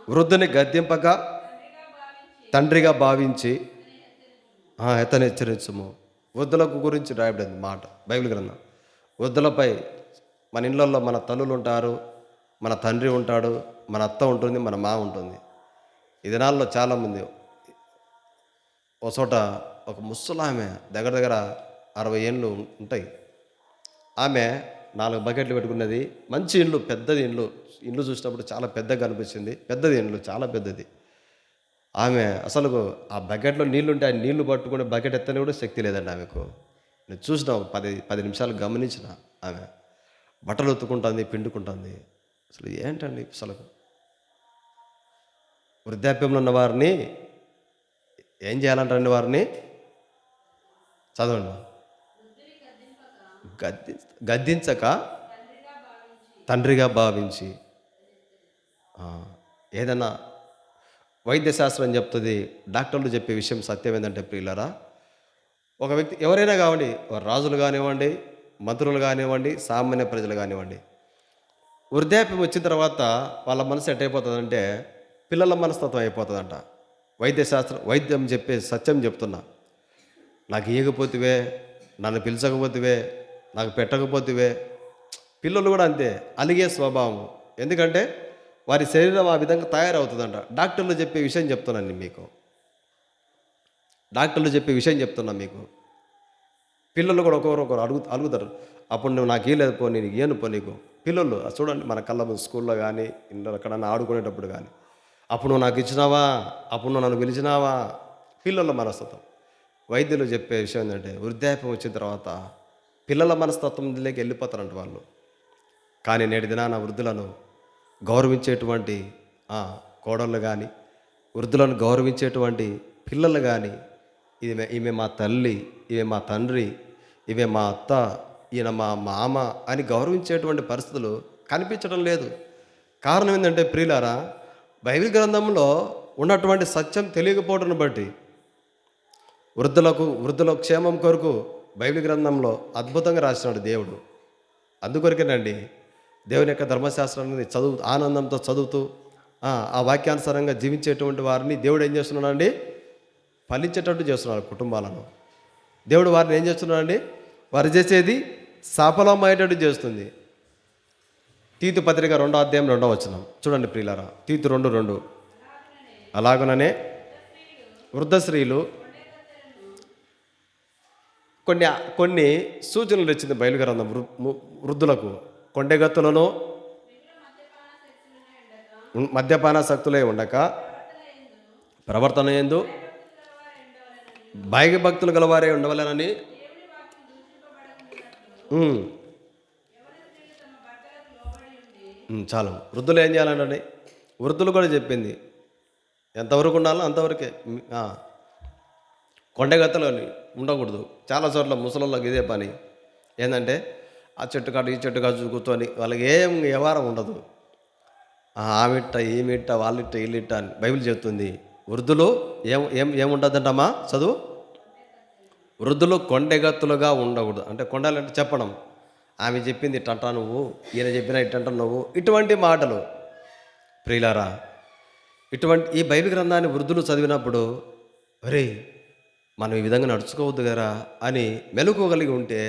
వృద్ధుని గద్దింపక తండ్రిగా భావించి ఎతను హెచ్చరించుము. వృద్ధులకు గురించి రాయబడింది మాట బైబిల్ గ్రంథం. వృద్ధులపై మన ఇళ్ళల్లో మన తల్లులు ఉంటారు, మన తండ్రి ఉంటాడు, మన అత్త ఉంటుంది, మన మా ఉంటుంది. ఈ దినాల్లో చాలామంది, ఒక చోట ఒక ముసలామె దగ్గర దగ్గర 60 ఏళ్ళు ఉంటాయి. ఆమె 4 బకెట్లు పెట్టుకున్నది. మంచి ఇల్లు, పెద్దది ఇల్లు చూసినప్పుడు చాలా పెద్దగా అనిపించింది. పెద్దది ఇల్లు, చాలా పెద్దది. ఆమె అసలు ఆ బకెట్లో నీళ్ళు ఉంటే ఆ నీళ్లు పట్టుకుని బకెట్ ఎత్తని కూడా శక్తి లేదండి ఆమెకు. నేను చూసిన 10 నిమిషాలు గమనించిన. ఆమె బట్టలు ఉతుకుంటుంది, పిండుకుంటుంది. అసలు ఏంటండి అసలు వృద్ధాప్యంలో ఉన్న వారిని ఏం చేయాలంటారండి? వారిని చదవండి. గద్దించక తండ్రిగా భావించి. ఏదన్నా వైద్య శాస్త్రం చెప్తుంది, డాక్టర్లు చెప్పే విషయం సత్యం ఏంటంటే ప్రియులరా, ఒక వ్యక్తి ఎవరైనా కావండి, రాజులు కానివ్వండి, మంత్రులు కానివ్వండి, సామాన్య ప్రజలు కానివ్వండి, వృద్ధాప్యం వచ్చిన తర్వాత వాళ్ళ మనసు ఎట్టయిపోతుందంటే పిల్లల మనస్తత్వం అయిపోతుందంట. వైద్యం చెప్పే సత్యం చెప్తున్నా. నాకు ఇయ్యకపోతివే, నన్ను పిలిచకపోతివే, నాకు పెట్టకపోతివే. పిల్లలు కూడా అంతే, అలిగే స్వభావం. ఎందుకంటే వారి శరీరం ఆ విధంగా తయారవుతుందంట. డాక్టర్లు చెప్పే విషయం చెప్తున్నాను మీకు. డాక్టర్లు చెప్పే విషయం చెప్తున్నా మీకు. పిల్లలు కూడా ఒకరు అడుగుతారు, అప్పుడు నువ్వు నాకు ఇయ్యలేదు పో, నేను ఇయ్యను పో నీకు. పిల్లలు చూడండి, మన కళ్ళ ముందు స్కూల్లో కానీ ఇంట్లో ఎక్కడన్నా ఆడుకునేటప్పుడు కానీ, అప్పుడు నువ్వు నాకు ఇచ్చినావా, అప్పుడు నువ్వు నన్ను పిలిచినావా. పిల్లల మనస్తత్వం. వైద్యులు చెప్పే విషయం ఏంటంటే వృద్ధాప్యం వచ్చిన తర్వాత పిల్లల మనస్తత్వంలోకి వెళ్ళిపోతారంట వాళ్ళు. కానీ నేటి దినాన వృద్ధులను గౌరవించేటువంటి కోడళ్ళు కానీ, వృద్ధులను గౌరవించేటువంటి పిల్లలు కానీ, ఈమె మా తల్లి, ఈమె మా తండ్రి, ఈమె మా అత్త, ఈయన మా మామ అని గౌరవించేటువంటి పరిస్థితులు కనిపించడం లేదు. కారణం ఏంటంటే ప్రియులారా, బైబిల్ గ్రంథంలో ఉన్నటువంటి సత్యం తెలియకపోవడం బట్టి వృద్ధుల క్షేమం కొరకు బైబిల్ గ్రంథంలో అద్భుతంగా రాసినాడు దేవుడు. అందుకొరకేనండి దేవుని యొక్క ధర్మశాస్త్రాన్ని ఆనందంతో చదువుతూ ఆ వాక్యానుసారంగా జీవించేటువంటి వారిని దేవుడు ఏం చేస్తున్నాడండి? ఫలించేటట్టు చేస్తున్నాడు కుటుంబాలను. దేవుడు వారిని ఏం చేస్తున్నాడండి? వారు చేసేది సఫలమయ్యేటట్టు చేస్తుంది. తీతు పత్రిక 2వ అధ్యాయం 2వ వచనం చూడండి ప్రియులారా. తీతు 2:2. అలాగనే వృద్ధ స్త్రీలు కొన్ని సూచనలు ఇచ్చింది బైబిల్ గ్రంథం వృద్ధులకు. కొండెగత్తులను మద్యపానాసక్తులై ఉండక ప్రవర్తన యందు భయభక్తులు గలవారే ఉండవలెనని. చాలు. వృద్ధులు ఏం చేయాలండి? వృద్ధులు కూడా చెప్పింది ఎంతవరకు ఉండాలో అంతవరకే. కొండగత్తలో ఉండకూడదు. చాలా చోట్ల ముసలోళ్ళకి ఇదే పని. ఏంటంటే ఆ చెట్టు కాటు ఈ చెట్టు కాటు కూర్చొని వాళ్ళకి ఏం వ్యవహారం ఉండదు. ఆమిట్ట ఈమిట్ట వాళ్ళిట్ట వీళ్ళిట్ట అని బైబిల్ చెప్తుంది. వృద్ధులు ఏముంటుందంటమ్మా చదువు. వృద్ధులు కొండెగత్తులుగా ఉండకూడదు. అంటే కొండాలంటే చెప్పడం, ఆమె చెప్పింది ఇట్టంటా నువ్వు, ఈయన చెప్పినా ఇట్టంటా నువ్వు, ఇటువంటి మాటలు. ప్రియులారా, ఈ బైబిల్ గ్రంథాన్ని వృద్ధులు చదివినప్పుడు అరే మనం ఈ విధంగా నడుచుకోవద్దు కదా అని మెలకువగలిగి ఉంటే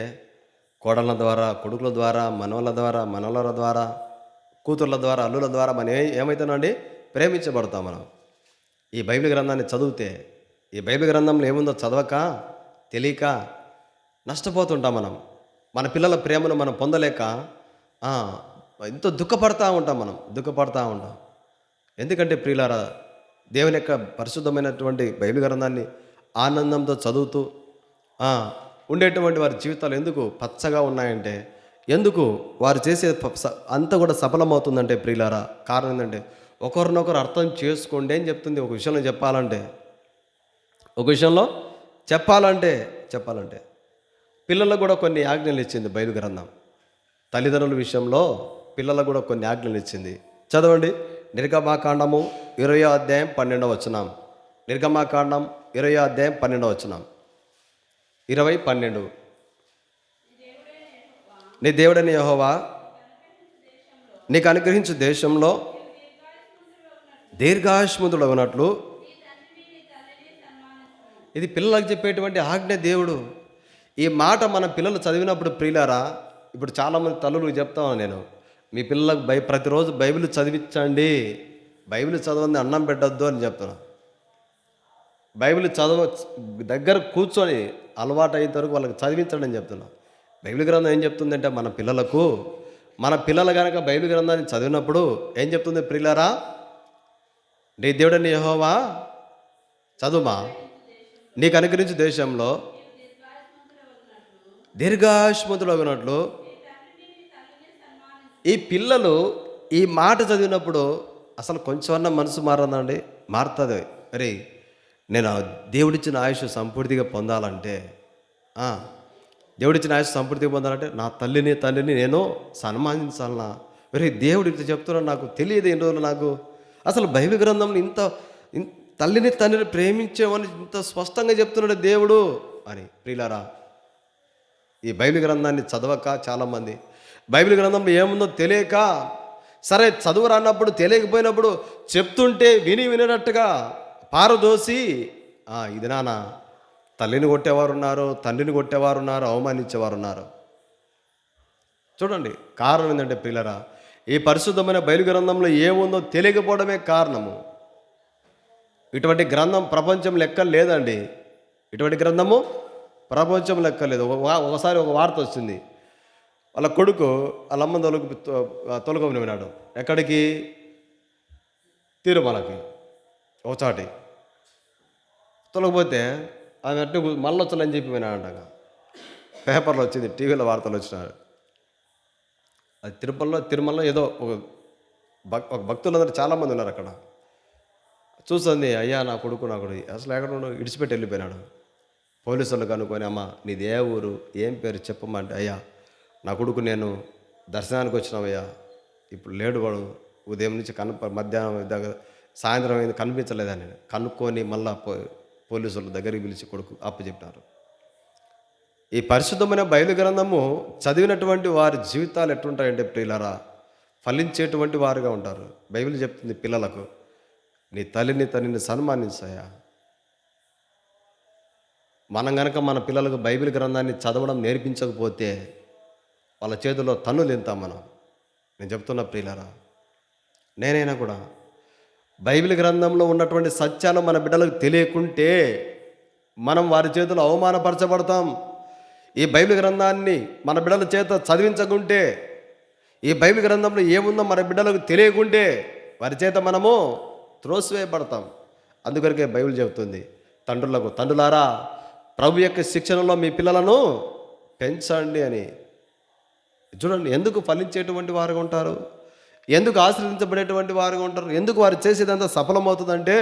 కోడళ్ళ ద్వారా, కొడుకుల ద్వారా, మనవల ద్వారా, కూతుర్ల ద్వారా, అల్లుల ద్వారా మనం ఏమవుతానండి? ప్రేమించబడతాం. మనం ఈ బైబిల్ గ్రంథాన్ని చదివితే, ఈ బైబిల్ గ్రంథంలో ఏముందో చదవక తెలియక నష్టపోతుంటాం. మన పిల్లల ప్రేమను మనం పొందలేక ఎంతో దుఃఖపడతా ఉంటాం. ఎందుకంటే ప్రియులారా, దేవుని యొక్క పరిశుద్ధమైనటువంటి బైబిల్ గ్రంథాన్ని ఆనందంతో చదువుతూ ఉండేటువంటి వారి జీవితాలు ఎందుకు పచ్చగా ఉన్నాయంటే ఎందుకు వారు చేసే అంతా కూడా సఫలమవుతుందంటే ప్రియులారా, కారణం ఏంటంటే ఒకరినొకరు అర్థం చేసుకోండి అని చెప్తుంది. ఒక విషయంలో చెప్పాలంటే పిల్లలకు కూడా కొన్ని ఆజ్ఞలు ఇచ్చింది బైబిల్ గ్రంథం. తల్లిదండ్రుల విషయంలో పిల్లలకు కూడా కొన్ని ఆజ్ఞలు ఇచ్చింది. చదవండి, నిర్గమాకాండము 20వ అధ్యాయం 12వ వచనం. నిర్గమాకాండం 20వ అధ్యాయం 12వ వచనం. 20:12. నీ దేవుడైన యెహోవా నీకు అనుగ్రహించు దేశంలో దీర్ఘాయుష్మంతుడు ఉన్నట్లు. ఇది పిల్లలకు చెప్పేటువంటి ఆజ్ఞ దేవుడు. ఈ మాట మన పిల్లలు చదివినప్పుడు ప్రియులారా, ఇప్పుడు చాలామంది తల్లులు చెప్తాను నేను, మీ పిల్లలకు ప్రతిరోజు బైబిల్ చదివించండి, బైబిల్ చదవండి, అన్నం పెట్టద్దు అని చెప్తున్నా. బైబిల్ దగ్గర కూర్చొని అలవాటు అయిన వరకు వాళ్ళకి చదివించండి అని చెప్తున్నా. బైబిల్ గ్రంథం ఏం చెప్తుందంటే మన పిల్లలు కనుక బైబిల్ గ్రంథాన్ని చదివినప్పుడు ఏం చెప్తుంది ప్రియులారా, నీ దేవుడని యెహోవా చదువుమా నీకు అనుగ్రహించు దేశంలో దీర్ఘాయుష్మంతుడు అగునట్లు. ఈ పిల్లలు ఈ మాట చదివినప్పుడు అసలు కొంచెమన్నా మనసు మారదండి, మారుతుంది. అరే, నేను దేవుడిచ్చిన ఆయుష్ సంపూర్తిగా పొందాలంటే నా తల్లిని తండ్రిని నేను సన్మానించాలనా? మరి దేవుడు ఇంత చెప్తున్నా, నాకు తెలియదు ఎన్ని రోజులు. నాకు అసలు బైబిల్ గ్రంథంలో తల్లిని తండ్రిని ప్రేమించేవని ఇంత స్పష్టంగా చెప్తున్నాడు దేవుడు అని. ప్రియులారా, ఈ బైబిల్ గ్రంథాన్ని చదవక చాలామంది బైబిల్ గ్రంథంలో ఏముందో తెలియక, సరే చదువు రానప్పుడు తెలియకపోయినప్పుడు చెప్తుంటే వినేటట్టుగా పారదోసి ఇది నాన్న, తల్లిని కొట్టేవారు ఉన్నారు, తండ్రిని కొట్టేవారు ఉన్నారు, అవమానించేవారు ఉన్నారు. చూడండి, కారణం ఏంటంటే ప్రియులారా, ఈ పరిశుద్ధమైన బైబిల్ గ్రంథంలో ఏముందో తెలియకపోవడమే కారణము. ఇటువంటి గ్రంథం ప్రపంచం లెక్క లేదండి. ఇటువంటి గ్రంథము ప్రపంచం లెక్క లేదు. ఒకసారి ఒక వార్త వచ్చింది, వాళ్ళ కొడుకు వాళ్ళ అమ్మ తొలగమని విన్నాడు. ఎక్కడికి? తిరుమలకి ఒకచాటి తొలగపోతే ఆమె అట్టు మళ్ళీ వచ్చాలని చెప్పి విన్నాడంట. పేపర్లో వచ్చింది, టీవీలో వార్తలు వచ్చినారు. అది తిరుమలలో ఏదో ఒక భక్తులందరూ చాలామంది ఉన్నారు అక్కడ. చూస్తుంది, అయ్యా నా కొడుకు అసలు ఎక్కడ ఇడిచిపెట్టి వెళ్ళిపోయినాడు. పోలీసులు కనుక్కొని, అమ్మ నీది ఏ ఊరు, ఏం పేరు చెప్పమంటే, అయ్యా నా కొడుకు నేను దర్శనానికి వచ్చినామయ్యా, ఇప్పుడు లేడు, వాడు ఉదయం నుంచి మధ్యాహ్నం సాయంత్రం అయింది కనిపించలేదని కనుక్కొని మళ్ళా పోలీసుల దగ్గరికి పిలిచి కొడుకు అప్పచెప్పినారు. ఈ పరిశుద్ధమైన బైబిల్ గ్రంథము చదివినటువంటి వారి జీవితాలు ఎట్లుంటాయంటే ప్రియులారా, ఫలించేటువంటి వారుగా ఉంటారు. బైబిల్ చెప్తుంది పిల్లలకు, నీ తల్లిని తండ్రిని సన్మానించాయా. మనం గనక మన పిల్లలకు బైబిల్ గ్రంథాన్ని చదవడం నేర్పించకపోతే వాళ్ళ చేతుల్లో తన్నులు తింటాం మనం. నేను చెప్తున్నా ప్రియులారా, నేనైనా కూడా బైబిల్ గ్రంథంలో ఉన్నటువంటి సత్యాలు మన బిడ్డలకు తెలియకుంటే మనం వారి చేతుల్లో అవమానపరచబడతాం. ఈ బైబిల్ గ్రంథాన్ని మన బిడ్డల చేత చదివించకుంటే, ఈ బైబిల్ గ్రంథంలో ఏముందో మన బిడ్డలకు తెలియకుంటే వారి చేత మనము త్రోసివేయబడతాం. అందుకొరకే బైబిల్ చెబుతుంది, తండ్రులారా ప్రభు యొక్క శిక్షణలో మీ పిల్లలను పెంచండి అని. చూడండి, ఎందుకు ఫలించేటువంటి వారుగా ఉంటారు, ఎందుకు ఆశీర్వదించబడేటువంటి వారుగా ఉంటారు, ఎందుకు వారు చేసేదంతా సఫలమవుతుందంటే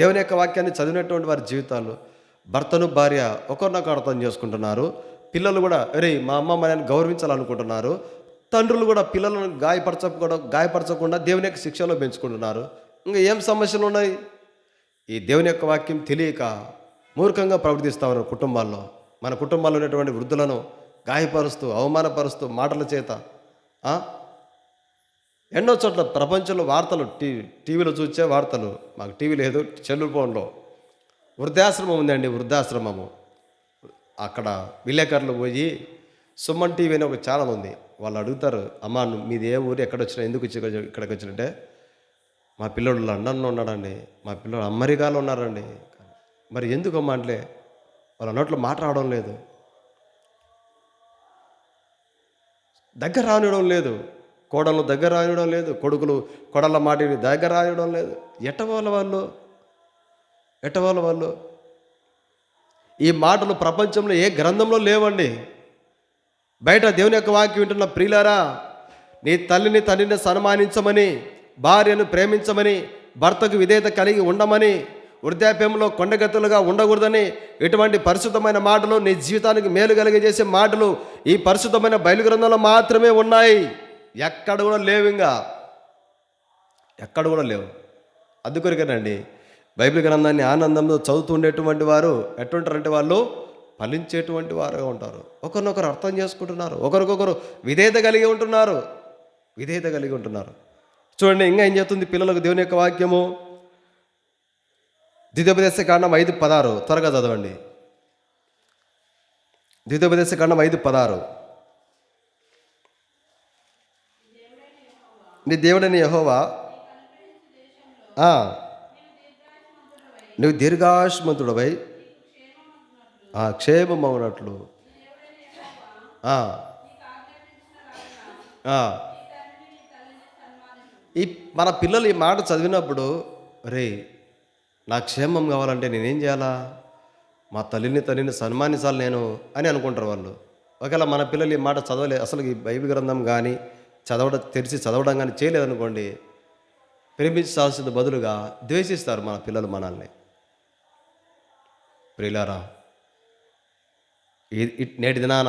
దేవుని యొక్క వాక్యాన్ని చదివినటువంటి వారి జీవితాలు. భర్తను భార్య ఒకరినొకరు అర్థం చేసుకుంటున్నారు. పిల్లలు కూడా అరే మా అమ్మ మనని గౌరవించాలనుకుంటున్నారు. తండ్రులు కూడా పిల్లలను గాయపరచకుండా దేవుని యొక్క శిక్షలో పెంచుకుంటున్నారు. ఇంకా ఏం సమస్యలు ఉన్నాయి? ఈ దేవుని యొక్క వాక్యం తెలియక మూర్ఖంగా ప్రవర్తిస్తూ ఉన్నారు కుటుంబాల్లో. మన కుటుంబాల్లో ఉన్నటువంటి వృద్ధులను గాయపరుస్తూ అవమానపరుస్తూ మాటల చేత ఎన్నో చోట్ల ప్రపంచంలో వార్తలు టీవీలో చూసే వార్తలు. మాకు టీవీ లేదు, సెల్ ఫోన్లో వృద్ధాశ్రమం ఉందండి. వృద్ధాశ్రమము అక్కడ విలేకరులు పోయి, సుమన్ టీవీ అని ఒక ఛానల్ ఉంది, వాళ్ళు అడుగుతారు, అమ్మ మీది ఏ ఊరు, ఎక్కడ వచ్చినా, ఎందుకు ఇక్కడికి వచ్చినట్టే, మా పిల్లడు లండన్లో ఉన్నాడండి, మా పిల్లడు అమెరికాలో ఉన్నారండి. మరి ఎందుకమ్మా అంటే వాళ్ళ నోట్లో మాట రావడం లేదు, దగ్గర రానివ్వడం లేదు, కోడళ్ళు దగ్గర రానివ్వడం లేదు, కొడుకులు కొడళ్ళ మాటిని దగ్గర రానివ్వడం లేదు. ఎట్టవాళ్ళ వాళ్ళు ఈ మాటలు ప్రపంచంలో ఏ గ్రంథంలో లేవండి. బయట దేవుని యొక్క వాక్యం వింటున్న ప్రియులారా, నీ తల్లిని తండ్రిని సన్మానించమని, భార్యను ప్రేమించమని, భర్తకు విధేయత కలిగి ఉండమని, వృద్ధాప్యంలో కొండగతులుగా ఉండకూడదని, ఇటువంటి పరిశుద్ధమైన మాటలు, నీ జీవితానికి మేలు కలిగజేసే మాటలు ఈ పరిశుద్ధమైన బైబిల్ గ్రంథంలో మాత్రమే ఉన్నాయి. ఎక్కడ కూడా లేవు, ఇంకా ఎక్కడ కూడా లేవు. అందుకొరికేనండి బైబిల్ గ్రంథాన్ని ఆనందంలో చదువుతూ ఉండేటువంటి వారు ఎట్టుంటారంటే వాళ్ళు ఫలించేటువంటి వారుగా ఉంటారు. ఒకరినొకరు అర్థం చేసుకుంటున్నారు, ఒకరికొకరు విధేయత కలిగి ఉంటున్నారు. చూడండి, ఇంకా ఏం చెప్తుంది పిల్లలకు దేవుని యొక్క వాక్యము. ద్వితీయోపదేశకాండం 5:16 త్వరగా చదవండి. ద్వితీయోపదేశకాండం 5:16. నీ దేవుడైన యెహోవా నువ్వు దీర్ఘాయుష్మంతుడవై క్షేమమవునట్లు ఈ మన పిల్లలు ఈ మాట చదివినప్పుడు, రే నా క్షేమం కావాలంటే నేనేం చేయాలా, మా తల్లిని సన్మానించాలి నేను అని అనుకుంటారు వాళ్ళు. ఒకవేళ మన పిల్లలు ఈ మాట చదవలే, అసలు ఈ బైబిల్ గ్రంథం కానీ తెరిచి చదవడం కానీ చేయలేదనుకోండి, ప్రేమించాల్సిన బదులుగా ద్వేషిస్తారు మన పిల్లలు మనల్ని. ప్రియులారా, నేటి దినాన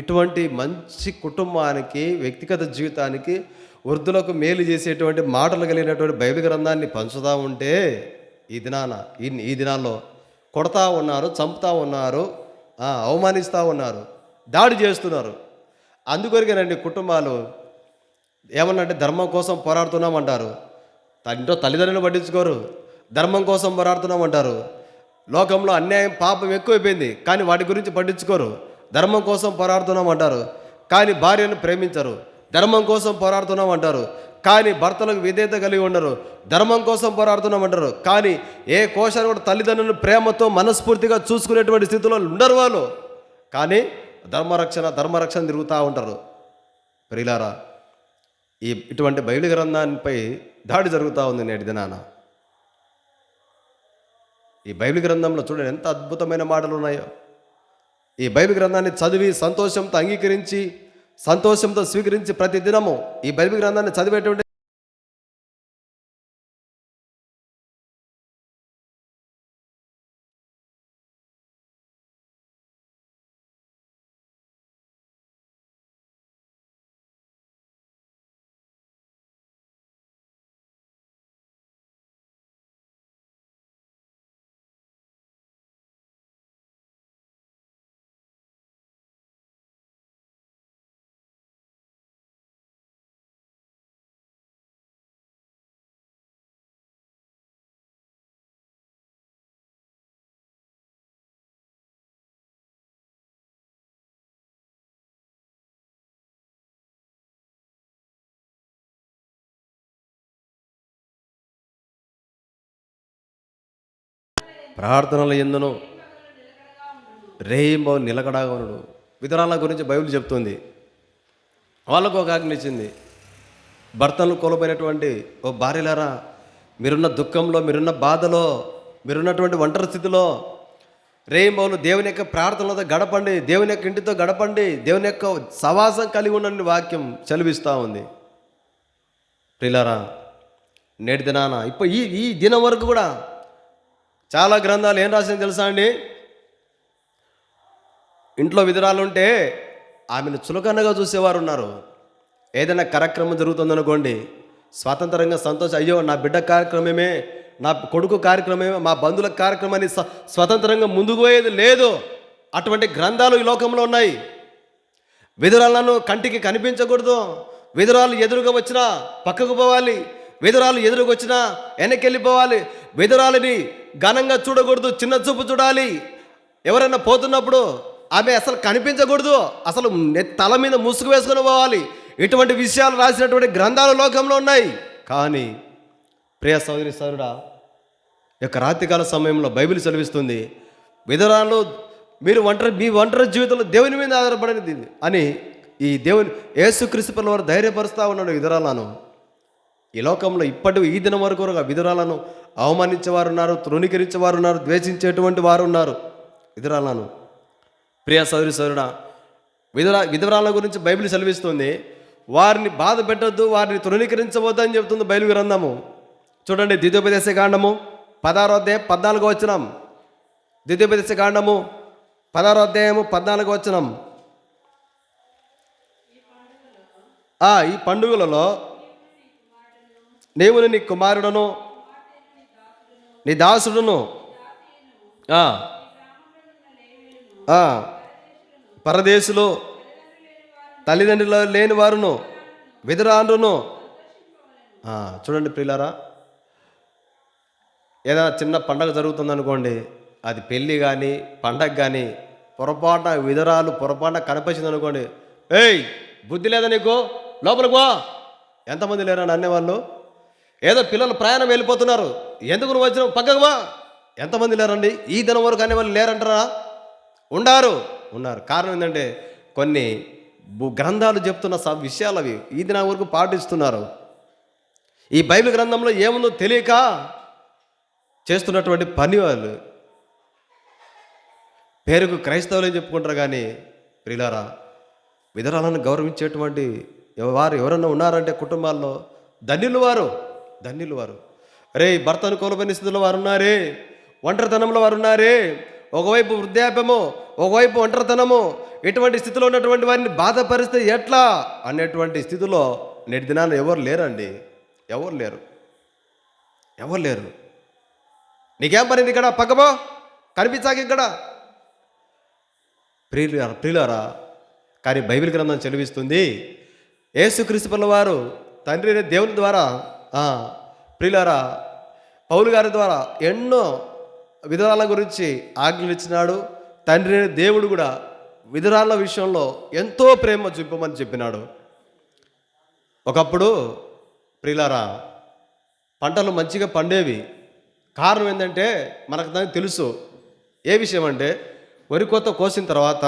ఇటువంటి మంచి కుటుంబానికి, వ్యక్తిగత జీవితానికి, వృద్ధులకు మేలు చేసేటువంటి మాటలు కలిగినటువంటి బైబిల్ గ్రంథాన్ని పంచుతూ ఉంటే ఈ దినాల్లో కొడతా ఉన్నారు, చంపుతూ ఉన్నారు, అవమానిస్తూ ఉన్నారు, దాడి చేస్తున్నారు. అందుకొరికేనండి కుటుంబాలు ఏమన్నంటే ధర్మం కోసం పోరాడుతున్నామంటారు, ఇంట్లో తల్లిదండ్రులు పట్టించుకోరు. ధర్మం కోసం పోరాడుతున్నామంటారు. లోకంలో అన్యాయం పాపం ఎక్కువైపోయింది కానీ వాటి గురించి పట్టించుకోరు. ధర్మం కోసం పోరాడుతున్నామంటారు కానీ భార్యను ప్రేమించరు. ధర్మం కోసం పోరాడుతున్నామంటారు కానీ భర్తలకు విధేయత కలిగి ఉండరు. ధర్మం కోసం పోరాడుతున్నామంటారు కానీ ఏ కోశాన్ని కూడా తల్లిదండ్రులను ప్రేమతో మనస్ఫూర్తిగా చూసుకునేటువంటి స్థితిలో ఉండరు వాళ్ళు. కానీ ధర్మరక్షణ తిరుగుతూ ఉంటారు. ప్రియులారా, ఇటువంటి బైబిల్ గ్రంథానిపై దాడి జరుగుతూ ఉంది నేటి దినాన. ఈ బైబిల్ గ్రంథంలో చూడండి ఎంత అద్భుతమైన మాటలు ఉన్నాయో. ఈ బైబిల్ గ్రంథాన్ని చదివి సంతోషంతో అంగీకరించి, సంతోషంతో స్వీకరించి ప్రతి దినము ఈ బైబిల్ గ్రంథాన్ని చదివేటువంటి ప్రార్థనల యందును రేయింబో నిలకడగా ఉండు. విధురాల గురించి బైబిల్ చెప్తుంది. వాళ్ళకు ఒక ఆజ్ఞ ఇచ్చింది. భర్తలను కోల్పోయినటువంటి ఓ భార్యలారా, మీరున్న దుఃఖంలో, మీరున్న బాధలో, మీరున్నటువంటి ఒంటరి స్థితిలో రేయింబోలు దేవుని యొక్క ప్రార్థనలతో గడపండి, దేవుని యొక్క ఇంటితో గడపండి, దేవుని యొక్క సవాసం కలిగి ఉండని వాక్యం చదివిస్తూ ఉంది. ప్రియులారా, నేటి దినాన ఇప్పుడు ఈ దినం వరకు కూడా చాలా గ్రంథాలు ఏం రాసింది తెలుసా అండి? ఇంట్లో విధురాలు ఉంటే ఆమెను చులకనగా చూసేవారు ఉన్నారు. ఏదైనా కార్యక్రమం జరుగుతుందనుకోండి, స్వాతంత్రంగా అయ్యో నా బిడ్డ కార్యక్రమమే, నా కొడుకు కార్యక్రమమే, మా బంధువుల కార్యక్రమాన్ని స్వతంత్రంగా ముందుకు పోయేది లేదు. అటువంటి గ్రంథాలు ఈ లోకంలో ఉన్నాయి. విధురాలను కంటికి కనిపించకూడదు. విధురాలు ఎదురుగా వచ్చినా పక్కకు పోవాలి, విధురాలు ఎదురుగా వచ్చినా వెనక్కి వెళ్ళిపోవాలి. విధురాలని ఘనంగా చూడకూడదు, చిన్న చూపు చూడాలి. ఎవరైనా పోతున్నప్పుడు ఆమె అసలు కనిపించకూడదు, అసలు తల మీద ముసుగు వేసుకొని పోవాలి. ఇటువంటి విషయాలు రాసినటువంటి గ్రంథాలు లోకంలో ఉన్నాయి. కానీ ప్రియ సోదరి సోదరుడా, యొక్క రాత్రికాల సమయంలో బైబిల్ చదివిస్తుంది, విధురాలు మీరు మీ ఒంటరి జీవితంలో దేవుని మీద ఆధారపడినది అని ఈ దేవుని యేసుక్రీస్తు వారు ధైర్యపరుస్తూ ఉన్నాడు విధురాలను. ఈ లోకంలో ఈ దినం వరకు విధురాలను అవమానించేవారు ఉన్నారు, తృణీకరించేవారు ఉన్నారు, ద్వేషించేటువంటి వారు ఉన్నారు విధురాలను. ప్రియ సోదరి సోదరుడా, విధవరాల గురించి బైబిల్ సెలవిస్తుంది. వారిని బాధ పెట్టద్దు, వారిని తృణీకరించవద్దు అని చెప్తుంది బైబిల్ గ్రంథము. చూడండి, ద్వితీయోపదేశ కాండము 16వ అధ్యాయం 14వ వచనం. ద్వితీయోపదేశ కాండము 16వ అధ్యాయము 14వ వచనం. ఈ పండుగలలో నీవును నీ కుమారుడును నీ దాసుడును పరదేశులు తల్లిదండ్రులు లేని వారును విధురాండ్రును. చూడండి ప్రియులారా, ఏదైనా చిన్న పండగ జరుగుతుందనుకోండి, అది పెళ్ళి కానీ పండగ కానీ పొరపాటున విధురాలు పొరపాటున కనిపించింది అనుకోండి, ఏయ్ బుద్ధి లేదా నీకు, లోపలికి పో. ఎంతమంది లేరని అనేవాళ్ళు? ఏదో పిల్లలు ప్రయాణం వెళ్ళిపోతున్నారు, ఎందుకు నువ్వు వచ్చినావు, పక్కకు పో. ఎంతమంది లేరండి? ఈ దినం వరకు అనేవాళ్ళు లేరంటారా? ఉన్నారు. కారణం ఏంటంటే కొన్ని గ్రంథాలు చెప్తున్న విషయాలు అవి ఈ దినం వరకు పాటిస్తున్నారు. ఈ బైబిల్ గ్రంథంలో ఏముందో తెలియక చేస్తున్నటువంటి పని వాళ్ళు. పేరుకు క్రైస్తవులని చెప్పుకుంటారు కానీ ప్రియులారా, విధురాలను గౌరవించేటువంటి వారు ఎవరన్నా ఉన్నారంటే కుటుంబాల్లో ధన్యులు వారు. అరే, భర్తను కోల్పోయిన స్థితిలో వారు ఉన్నారే, ఒంటరితనంలో వారు ఉన్నారే, ఒకవైపు వృద్ధాప్యము, ఒకవైపు ఒంటరితనము, ఇటువంటి స్థితిలో ఉన్నటువంటి వారిని బాధపరిస్తే ఎట్లా అనేటువంటి స్థితిలో నేటి దినాన్ని ఎవరు లేరండి. ఎవరు లేరు. నీకేం పని ఇక్కడ, పక్కపో, కనిపించాక ఇక్కడ. ప్రియులారా, కానీ బైబిల్ గ్రంథం చెలివిస్తుంది, యేసుక్రీస్తు వారు తండ్రి అనే దేవుని ద్వారా ప్రియులారా పౌలు గారి ద్వారా ఎన్నో విధురాల గురించి ఆజ్ఞలు ఇచ్చినాడు. తండ్రి అనే దేవుడు కూడా విధురాల విషయంలో ఎంతో ప్రేమ చూపమని చెప్పినాడు. ఒకప్పుడు ప్రియులారా పంటలు మంచిగా పండేవి. కారణం ఏంటంటే మనకు దానికి తెలుసు. ఏ విషయం అంటే వరి కోత కోసిన తర్వాత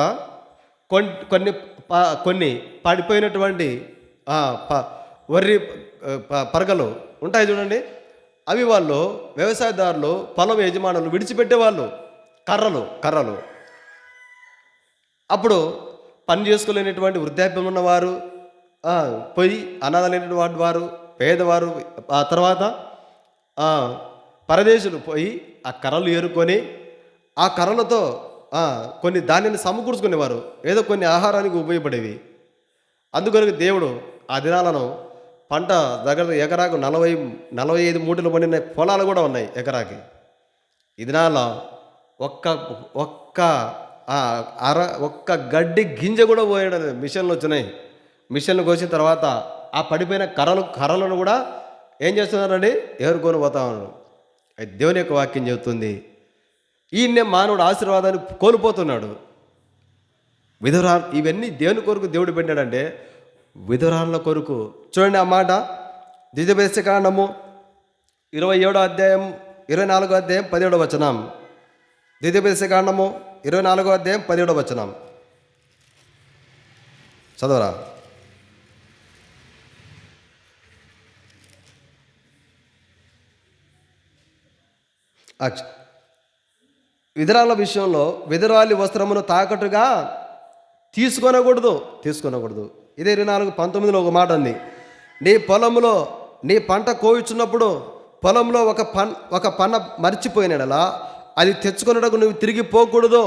కొన్ని పడిపోయినటువంటి వరి పరగలు ఉంటాయి చూడండి, అవి వాళ్ళు వ్యవసాయదారులు పొలం యజమానులు విడిచిపెట్టేవాళ్ళు. కర్రలు అప్పుడు పని చేసుకోలేనటువంటి వృద్ధాప్యం ఉన్నవారు, పోయి అనాథలేనటువంటి వారు, పేదవారు, ఆ తర్వాత పరదేశులు పోయి ఆ కర్రలు ఏరుకొని ఆ కర్రలతో కొన్ని ధాన్యాన్ని సమకూర్చుకునేవారు, ఏదో కొన్ని ఆహారానికి ఉపయోగపడేవి. అందుకొరకు దేవుడు ఆ దినాలను పంట దగ్గర ఎకరాకు 40-45 మూటలు పండిన పొలాలు కూడా ఉన్నాయి ఎకరాకి. ఈ దినాల్లో ఒక్క గడ్డి గింజ కూడా పోయడం మిషన్లు వచ్చినాయి. మిషన్లు కోసిన తర్వాత ఆ పడిపోయిన కర్రలను కూడా ఏం చేస్తున్నారండి, ఏరుకొని పోతా ఉన్నారు. అయితే దేవుని యొక్క వాక్యం చెబుతుంది, ఈయన్నే మానవుడు ఆశీర్వాదాన్ని కోల్పోతున్నాడు. ఇవన్నీ దేవుని కొరకు దేవుడు పెట్టాడంటే విధురాళ్ళ కొరకు. చూడండి ఆ మాట, ద్వితీయోపదేశ కాండము 27వ అధ్యాయం 24వ అధ్యాయం 17వ వచనం. ద్వితీయోపదేశ కాండము 24వ అధ్యాయం 17వ వచనం చదవరా. విధురాల విషయంలో విధురాలి వస్త్రమును తాకట్టుగా తీసుకొనకూడదు. ఇదే 24:19 ఒక మాట ఉంది, నీ పొలంలో నీ పంట కోయుచున్నప్పుడు పొలంలో ఒక పన్న మర్చిపోయినలా అది తెచ్చుకొనుటకు నువ్వు తిరిగి పోకూడదు.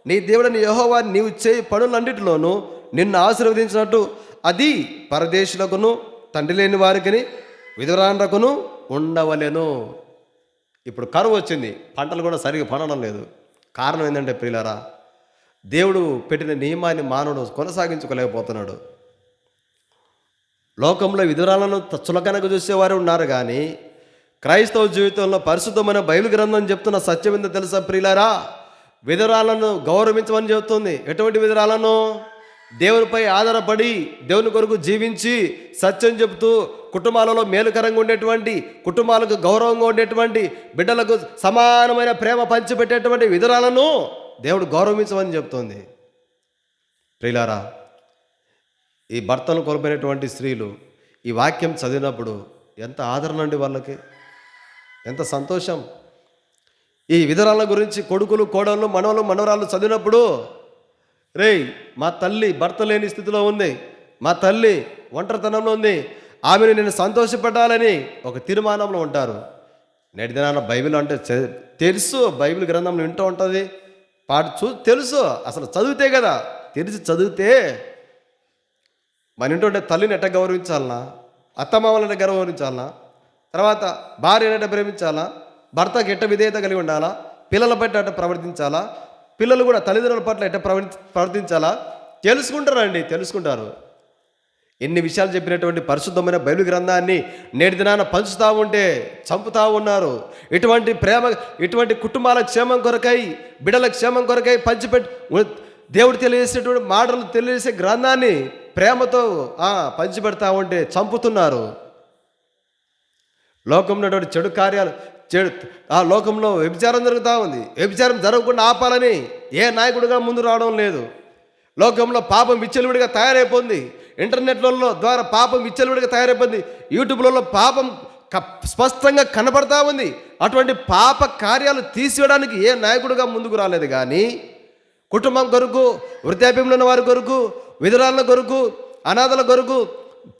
నీ దేవుడని యెహోవా నీవు చేయి పనులన్నిటిలోనూ నిన్ను ఆశీర్వదించినట్టు అది పరదేశులకును తండ్రి లేని వారికి విధురాండ్రకును ఉండవలెను. ఇప్పుడు కరువు వచ్చింది, పంటలు కూడా సరిగా పండడం లేదు. కారణం ఏంటంటే ప్రియులారా, దేవుడు పెట్టిన నియమాన్ని మానవుడు కొనసాగించుకోలేకపోతున్నాడు. లోకంలో విధురాలను చులకనగా చూసేవారు ఉన్నారు, కానీ క్రైస్తవ జీవితంలో పరిశుద్ధమైన బైబిల్ గ్రంథం చెప్తున్న సత్యం ఏందో తెలుసా ప్రియులారా? విధురాలను గౌరవించమని చెబుతుంది. ఎటువంటి విధురాలను? దేవునిపై ఆధారపడి దేవుని కొరకు జీవించి సత్యం చెబుతూ కుటుంబాలలో మేలుకరంగా ఉండేటువంటి, కుటుంబాలకు గౌరవంగా ఉండేటువంటి, బిడ్డలకు సమానమైన ప్రేమ పంచిపెట్టేటువంటి విధురాలను దేవుడు గౌరవించమని చెప్తోంది. ప్రియులారా, ఈ భర్తను కోల్పోయినటువంటి స్త్రీలు ఈ వాక్యం చదివినప్పుడు ఎంత ఆదరణ అండి, వాళ్ళకి ఎంత సంతోషం. ఈ విధురాల గురించి కొడుకులు, కోడళ్ళు, మనవలు, మనవరాళ్ళు చదివినప్పుడు రేయ్, మా తల్లి భర్త లేని స్థితిలో ఉంది, మా తల్లి ఒంటరితనంలో ఉంది, ఆమెను నేను సంతోషపెట్టాలని ఒక తీర్మానంలో ఉంటారు. నేటి దినాన బైబిల్ అంటే తెలుసు, బైబిల్ గ్రంథంలో వింటూ ఉంటుంది, తెలుసు, అసలు చదివితే కదా, తెలిసి చదివితే మన ఇంట్లో ఉంటే తల్లిని ఎట్ట గౌరవించాలనా, అత్తమామలను ఎట్ట గౌరవించాలనా, తర్వాత భార్యను ఎట్ట ప్రేమించాలా, భర్తకి ఎట్ట విధేయత కలిగి ఉండాలా, పిల్లల పట్ల ఎట్ట ప్రవర్తించాలా, పిల్లలు కూడా తల్లిదండ్రుల పట్ల ఎట్ట ప్రవర్తించాలా తెలుసుకుంటారు. ఎన్ని విషయాలు చెప్పినటువంటి పరిశుద్ధమైన బైబిల్ గ్రంథాన్ని నేటి దినాన పంచుతూ ఉంటే చంపుతూ ఉన్నారు. ఇటువంటి కుటుంబాల క్షేమం కొరకై, బిడ్డల క్షేమం కొరకై దేవుడు తెలియజేసేటువంటి మాటలు తెలియజేసే గ్రంథాన్ని ప్రేమతో పంచిపెడతా ఉంటే చంపుతున్నారు. లోకంలో చెడు కార్యాలు, ఆ లోకంలో వ్యభిచారం జరుగుతూ ఉంది. వ్యభిచారం జరగకుండా ఆపాలని ఏ నాయకుడిగా ముందు రావడం లేదు. లోకంలో పాపం విచ్చలవిడిగా తయారైపోయింది. ఇంటర్నెట్లలో ద్వారా పాపం విచ్చలవిడిగా తయారైపోయింది. యూట్యూబ్లలో పాపం స్పష్టంగా కనపడతా ఉంది. అటువంటి పాప కార్యాలు తీసివేయడానికి ఏ నాయకుడిగా ముందుకు రాలేదు. కానీ కుటుంబం కొరకు, వృద్ధాప్యంలో ఉన్న వారి కొరకు, విధురాళ్ళ కొరకు, అనాథల కొరకు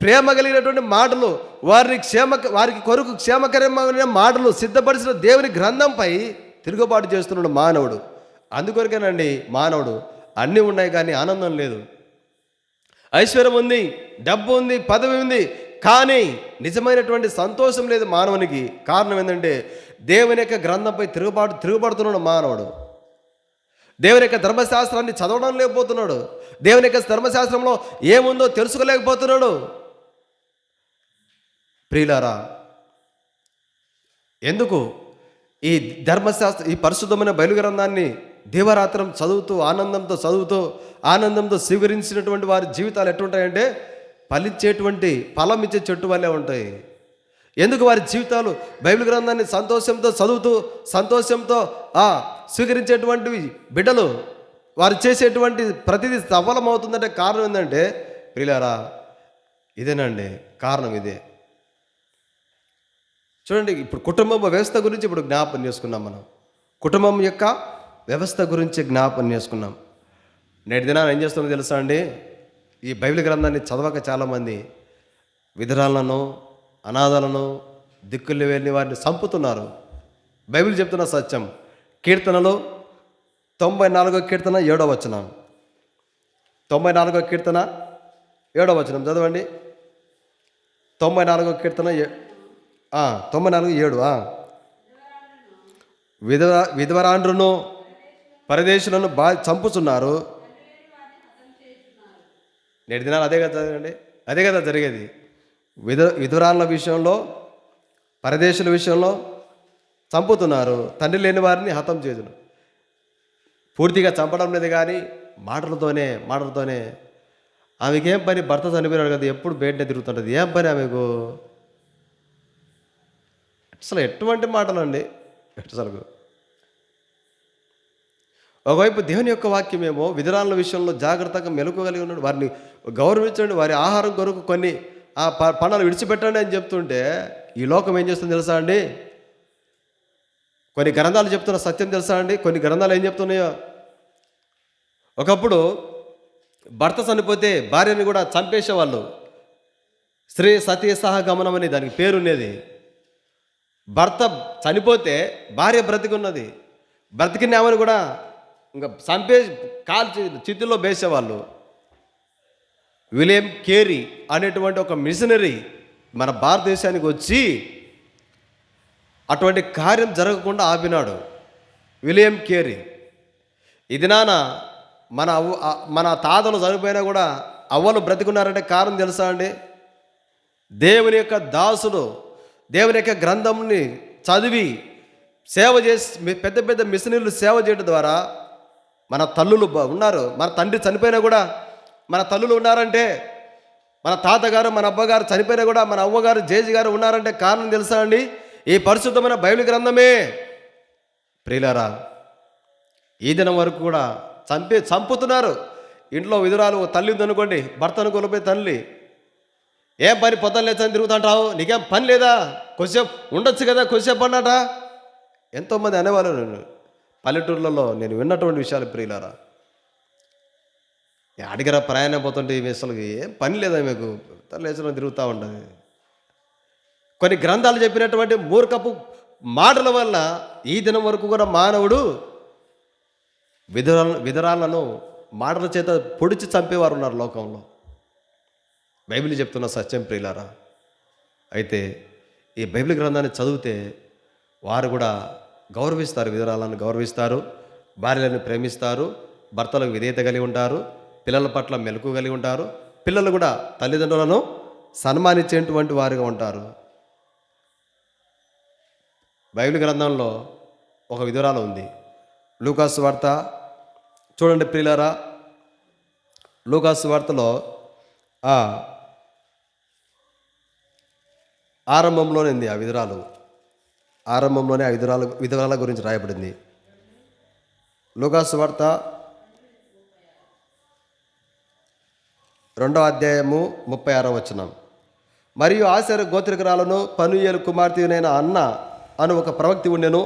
ప్రేమ కలిగినటువంటి మాటలు, వారికి కొరకు క్షేమకరమైన మాటలు సిద్ధపరిచిన దేవుని గ్రంథంపై తిరుగుబాటు చేస్తున్నాడు మానవుడు. అందుకొరకేనండి మానవుడు అన్నీ ఉన్నాయి కానీ ఆనందం లేదు. ఐశ్వర్యం ఉంది, డబ్బు ఉంది, పదవి ఉంది, కానీ నిజమైనటువంటి సంతోషం లేదు మానవునికి. కారణం ఏంటంటే దేవుని యొక్క గ్రంథంపై తిరుగుబడుతున్నాడు మానవుడు. దేవుని యొక్క ధర్మశాస్త్రాన్ని చదవడం లేకపోతున్నాడు. దేవుని యొక్క ధర్మశాస్త్రంలో ఏముందో తెలుసుకోలేకపోతున్నాడు. ప్రియులారా, ఎందుకు ఈ పరిశుద్ధమైన బైబిల్ గ్రంథాన్ని దీవారాత్రం చదువుతూ ఆనందంతో స్వీకరించినటువంటి వారి జీవితాలు ఎట్లుంటాయంటే ఫలించేటువంటి ఫలం ఇచ్చే చెట్టు వల్లే ఉంటాయి. ఎందుకు వారి జీవితాలు బైబిల్ గ్రంథాన్ని సంతోషంతో స్వీకరించేటువంటి బిడ్డలు వారు చేసేటువంటి ప్రతిదీ సఫలమవుతుందంటే కారణం ఏంటంటే ప్రియులారా, ఇదేనండి కారణం. ఇదే చూడండి, ఇప్పుడు కుటుంబం వ్యవస్థ గురించి ఇప్పుడు జ్ఞాపకం చేసుకున్నాం. మనం కుటుంబం యొక్క వ్యవస్థ గురించి జ్ఞాపకం చేసుకున్నాం. నేటి దినాన్ని ఏం చేస్తున్నారో తెలుసా అండి, ఈ బైబిల్ గ్రంథాన్ని చదవక చాలామంది విధురాలను, అనాథలను, దిక్కులు వెళ్ళి వారిని చంపుతున్నారు. బైబిల్ చెప్తున్న సత్యం. కీర్తనలో 94వ కీర్తన 7వ వచనం, 94వ కీర్తన 7వ వచనం చదవండి. 94వ కీర్తన 94:7 విధవరాండ్రును పరదేశులను చంపుతున్నారు. నేటి దినాలు అదే కదా జరిగేది. విధురాళ్ళ విషయంలో, పరదేశుల విషయంలో చంపుతున్నారు. తండ్రి లేని వారిని హతం చేదును. పూర్తిగా చంపడం లేదు కానీ మాటలతోనే ఆమెకేం పని, భర్త చనిపోయినాడు కదా, ఎప్పుడు బయటనే తిరుగుతుంటుంది, ఏం పని ఆమెకు? అసలు ఎటువంటి మాటలు అండి అసలు. ఒకవైపు దేవుని యొక్క వాక్యమేమో విధురాళ్ళ విషయంలో జాగ్రత్తగా మెలకువగలిగి ఉన్నాడు, వారిని గౌరవించండి, వారి ఆహారం కొరకు కొన్ని పనులు విడిచిపెట్టండి అని చెప్తుంటే, ఈ లోకం ఏం చేస్తుంది తెలుసా అండి? కొన్ని గ్రంథాలు చెప్తున్న సత్యం తెలుసా అండి? కొన్ని గ్రంథాలు ఏం చెప్తున్నాయో, ఒకప్పుడు భర్త చనిపోతే భార్యని కూడా చంపేసేవాళ్ళు. స్త్రీ సతీ సహగమనం అని దానికి పేరున్నది. భర్త చనిపోతే భార్య బ్రతికున్నది, బ్రతికిన ఆమెను కూడా ఇంకా కాల్చి చిత్తుల్లో వేసేవాళ్ళు. విలియం కేరీ అనేటువంటి ఒక మిషనరీ మన భారతదేశానికి వచ్చి అటువంటి కార్యం జరగకుండా ఆపినాడు విలియం కేరీ. ఇది మన తాతలు చనిపోయినా కూడా అవ్వలు బ్రతికున్నారంటే కారణం తెలుసా అండి? దేవుని యొక్క దాసుడు దేవుని యొక్క గ్రంథంని చదివి సేవ చేసి పెద్ద పెద్ద మిషనరీలు సేవ చేయడం ద్వారా మన తల్లులు ఉన్నారు. మన తండ్రి చనిపోయినా కూడా మన తల్లులు ఉన్నారంటే, మన తాతగారు మన అబ్బగారు చనిపోయినా కూడా మన అవ్వగారు జేజీ గారు ఉన్నారంటే కారణం తెలుసా అండి? ఈ పరిశుద్ధమైన బైబిల్ గ్రంథమే. ప్రియులారా, ఈ దినం వరకు కూడా చంపుతున్నారు. ఇంట్లో విధురాలు తల్లి ఉందనుకోండి, భర్తను కోల్పోయి తల్లి, ఏం పని పొద్దున లేచని తిరుగుతుంటావు, నీకేం పని లేదా, కొద్దిసేపు ఉండొచ్చు కదా, కొద్దిసేపు అన్నట ఎంతోమంది అనేవాళ్ళు. పల్లెటూర్లలో నేను విన్నటువంటి విషయాలు ప్రియులారా. అడిగిరా ప్రయాణం పోతుంటే ఈమె అసలు ఏం పని లేదా మీకు లేచిన తిరుగుతూ ఉంటుంది. కొన్ని గ్రంథాలు చెప్పినటువంటి మూర్ఖపు మాటల వల్ల ఈ దినం వరకు కూడా మానవుడు విధరాలను మాటల చేత పొడిచి చంపేవారు ఉన్నారు లోకంలో. బైబిల్ చెప్తున్న సత్యం ప్రియులారా. అయితే ఈ బైబిల్ గ్రంథాన్ని చదివితే వారు కూడా గౌరవిస్తారు, విధరాలను గౌరవిస్తారు, భార్యలను ప్రేమిస్తారు, భర్తలకు విధేయత కలిగి ఉంటారు, పిల్లల పట్ల మెలకు కలిగి ఉంటారు, పిల్లలు కూడా తల్లిదండ్రులను సన్మానించేటువంటి వారుగా ఉంటారు. బైబిల్ గ్రంథంలో ఒక విధురాలు ఉంది. లూకాసు వార్త చూడండి ప్రియులారా. లూకాసు వార్తలో ఆరంభంలోనే ఉంది ఆ విధురాలు. ఆరంభంలోనే ఆ విధురాల గురించి రాయబడింది. లూకాసు వార్త 2వ అధ్యాయము 36వ వచనం. మరియు ఆశేరు గోత్రికురాలను పనుయేలు కుమార్తెనైన అన్న అను ఒక ప్రవక్తి ఉండెను.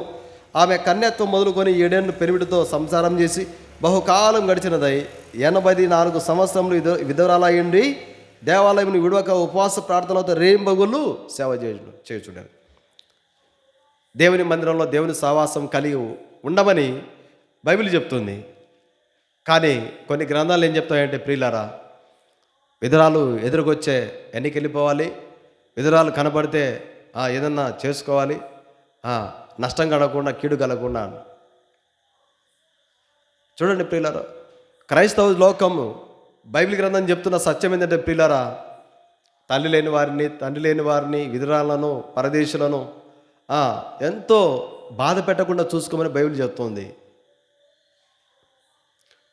ఆమె కన్యత్వం మొదలుకొని 7 ఏళ్ళు పెరివిడితో సంసారం చేసి బహుకాలం గడిచినదై 84 సంవత్సరములు విధవరాలయ్యండి దేవాలయం విడవక ఉపవాస ప్రార్థనలతో రేంబగులు సేవ చేయుచుండారు. దేవుని మందిరంలో దేవుని సహవాసం కలిగి ఉండమని బైబిల్ చెప్తుంది. కానీ కొన్ని గ్రంథాలు ఏం చెప్తాయంటే ప్రియులారా, విధురాలు ఎదురుకొచ్చే ఎన్నికి వెళ్ళిపోవాలి, విధురాలు కనబడితే ఏదన్నా చేసుకోవాలి, నష్టం కలగకుండా కీడు కలగకుండా. చూడండి ప్రియులారా, క్రైస్తవ లోకము బైబిల్ గ్రంథం చెప్తున్న సత్యం ఏంటంటే ప్రియులారా, తల్లి లేని వారిని విధురాలను పరదేశులను ఎంతో బాధ పెట్టకుండా చూసుకోమని బైబిల్ చెప్తుంది.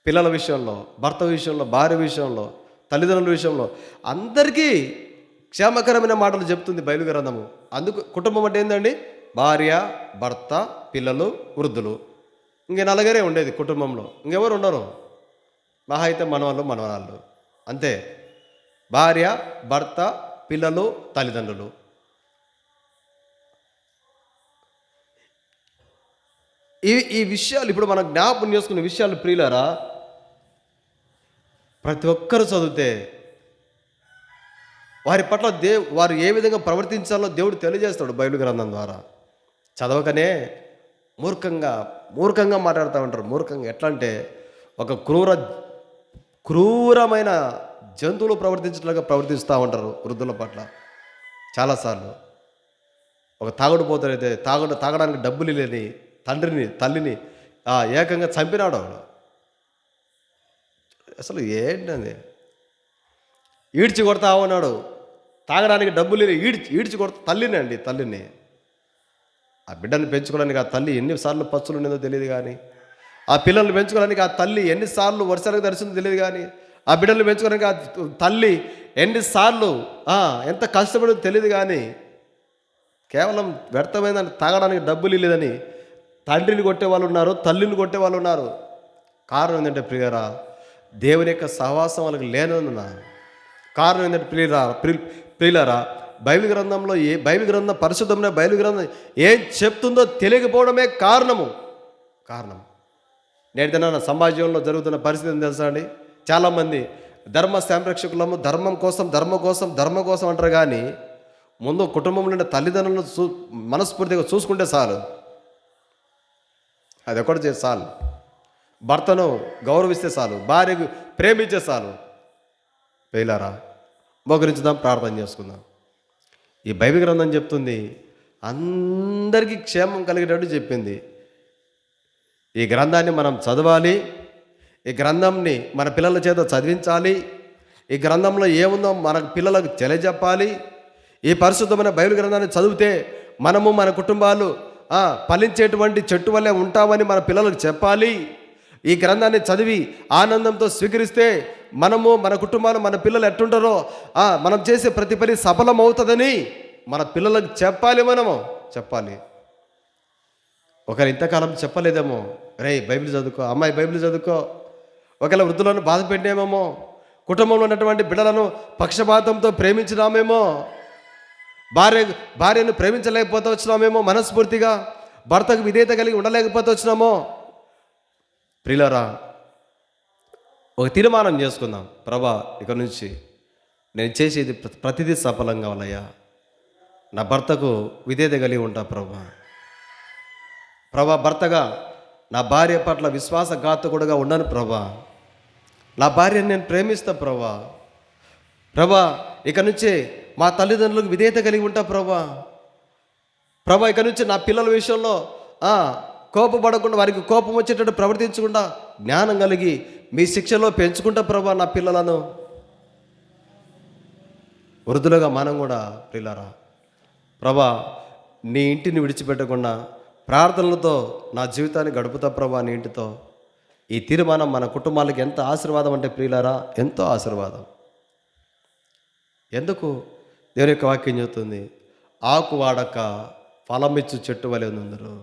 పిల్లల విషయంలో, భర్త విషయంలో, భార్య విషయంలో, తల్లిదండ్రుల విషయంలో అందరికీ క్షేమకరమైన మాటలు చెప్తుంది బైబిల్ గ్రంథము. అందుకు కుటుంబం అంటే ఏంటండి? భార్య, భర్త, పిల్లలు, వృద్ధులు. ఇంక నలుగురే ఉండేది కుటుంబంలో, ఇంకెవరు ఉండరు. మహా అయితే మనవాళ్ళు మనవరాళ్ళు అంతే. భార్య, భర్త, పిల్లలు, తల్లిదండ్రులు. ఈ విషయాలు ఇప్పుడు మనం జ్ఞాపకం చేసుకునే విషయాలు ప్రియులారా, ప్రతి ఒక్కరు చదివితే వారి పట్ల వారు ఏ విధంగా ప్రవర్తించాలో దేవుడు తెలియజేస్తాడు బైబిల్ గ్రంథం ద్వారా. చదవకనే మూర్ఖంగా మాట్లాడుతూ ఉంటారు. మూర్ఖంగా ఎట్లా అంటే ఒక క్రూరమైన జంతువులు ప్రవర్తించినట్లుగా ప్రవర్తిస్తూ ఉంటారు వృద్ధుల పట్ల. చాలాసార్లు ఒక తాగుడుపోతాడైతే తాగడానికి డబ్బులు లేని తల్లిని ఏకంగా చంపినాడు వాడు. అసలు ఏంటది? ఈడ్చి కొడతా ఉన్నాడు. తాగడానికి డబ్బులు లేని ఈడ్చి కొడతా తల్లిని. ఆ బిడ్డను పెంచుకోవడానికి ఆ తల్లి ఎన్నిసార్లు పచ్చులు ఉండేదో తెలియదు కానీ, ఆ పిల్లల్ని పెంచుకోవడానికి ఆ తల్లి ఎన్నిసార్లు వర్షాలకు దర్శనం తెలియదు కానీ, ఆ బిడ్డలు పెంచుకోవడానికి ఆ తల్లి ఎన్నిసార్లు ఎంత కష్టపడేదో తెలియదు కానీ, కేవలం వ్యర్థమైందని తాగడానికి డబ్బులు లేదని తండ్రిని కొట్టే వాళ్ళు ఉన్నారు, తల్లిని కొట్టే వాళ్ళు ఉన్నారు. కారణం ఏంటంటే ప్రియరా, దేవుని యొక్క సహవాసం వాళ్ళకి లేనందున. కారణం ఏంటంటే ప్రియులారా, బైబిల్ గ్రంథంలో బైబిల్ గ్రంథం పరిశుద్ధమైన బైబిల్ గ్రంథం ఏం చెప్తుందో తెలియకపోవడమే కారణం. నేటిదిన సమాజంలో జరుగుతున్న పరిస్థితి తెలుసా అండి? చాలామంది ధర్మ సంరక్షకులము ధర్మం కోసం అంటారు కానీ, ముందు కుటుంబంలో ఉండే తల్లిదండ్రులను మనస్ఫూర్తిగా చూసుకుంటే చాలు. అది ఒకటి చేసి చాలు. భర్తను గౌరవిస్తే చాలు, భార్యకు ప్రేమించే చాలు. ప్రియులారా, మోకరించుదాం, ప్రార్థన చేసుకుందాం. ఈ బైబిల్ గ్రంథం చెప్తుంది అందరికీ క్షేమం కలిగేటట్టు చెప్పింది. ఈ గ్రంథాన్ని మనం చదవాలి, ఈ గ్రంథంని మన పిల్లల చేత చదివించాలి, ఈ గ్రంథంలో ఏముందో మన పిల్లలకు తెలియజెప్పాలి. ఈ పరిశుద్ధమైన బైబిల్ గ్రంథాన్ని చదివితే మనము మన కుటుంబాలు ఫలించేటువంటి చెట్టు వల్లే ఉంటామని మన పిల్లలకు చెప్పాలి. ఈ గ్రంథాన్ని చదివి ఆనందంతో స్వీకరిస్తే మనము మన కుటుంబాలు మన పిల్లలు ఎట్టుంటారో మనం చేసే ప్రతి పని సఫలమవుతుందని మన పిల్లలకు చెప్పాలి. ఒకవేళ ఇంతకాలం చెప్పలేదేమో, బైబిల్ చదువుకో, అమ్మాయి బైబిల్ చదువుకో. ఒకవేళ వృద్ధులను బాధ పెట్టేమేమో, కుటుంబంలో ఉన్నటువంటి బిడ్డలను పక్షపాతంతో ప్రేమించినామేమో, భార్యను ప్రేమించలేకపోతే వచ్చినామేమో, మనస్ఫూర్తిగా భర్తకు విధేయత కలిగి ఉండలేకపోతే వచ్చినామో. ప్రియులారా, ఒక తీర్మానం చేసుకుందాం. ప్రభా, ఇక నుంచి నేను చేసేది ప్రతిదీ సఫలం కావాలయ్యా. నా భర్తకు విధేయత కలిగి ఉంటా ప్రభా. భర్తగా నా భార్య పట్ల విశ్వాసఘాతకుడుగా ఉండను ప్రభా. నా భార్యను నేను ప్రేమిస్తా ప్రభా. ఇక నుంచి మా తల్లిదండ్రులకు విధేయత కలిగి ఉంటా ప్రభా. ఇక నుంచి నా పిల్లల విషయంలో కోపపడకుండా, వారికి కోపం వచ్చేటట్టు ప్రవర్తించకుండా జ్ఞానం కలిగి మీ శిక్షలో పెంచుకుంటా ప్రభా నా పిల్లలను. వృద్ధులుగా మనం కూడా ప్రియులారా, నీ ఇంటిని విడిచిపెట్టకుండా ప్రార్థనలతో నా జీవితాన్ని గడుపుతా ప్రభా నీ ఇంటితో. ఈ తీర్మానం మన కుటుంబాలకు ఎంత ఆశీర్వాదం అంటే ప్రియులారా, ఎంతో ఆశీర్వాదం. ఎందుకు? దేవుని యొక్క వాక్యం చెబుతుంది, ఆకు వాడక ఫలమిచ్చు చెట్టు వలె ఉందరు,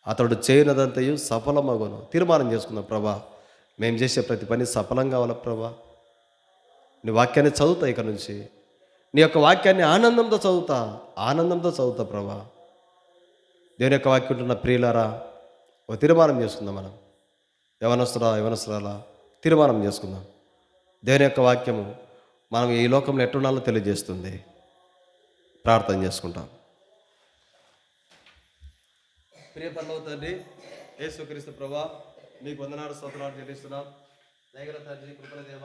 అతడు చేయనదంతయు సఫలమగును. తీర్మానం చేసుకుందాం. ప్రభా, మేము చేసే ప్రతి పని సఫలం కావాల ప్రభా. నీ వాక్యాన్ని చదువుతా, ఇక నుంచి నీ యొక్క వాక్యాన్ని ఆనందంతో చదువుతా ప్రభా. దేవుని యొక్క వాక్యం ఉంటున్న ప్రియులారా, ఒక తీర్మానం చేసుకుందాం. మనం యవనస్తురాలా తీర్మానం చేసుకుందాం. దేవుని యొక్క వాక్యము మనం ఈ లోకంలో ఎట్టున్నాలో తెలియజేస్తుంది. ప్రార్థన చేసుకుంటాం. ప్రియ పరలోక తండ్రి, యేసుక్రీస్తు ప్రభా, మీకు వందనాలు స్తోత్రాలు చెల్లిస్తున్నాం. దయగల తండ్రి, కృపల దేవ,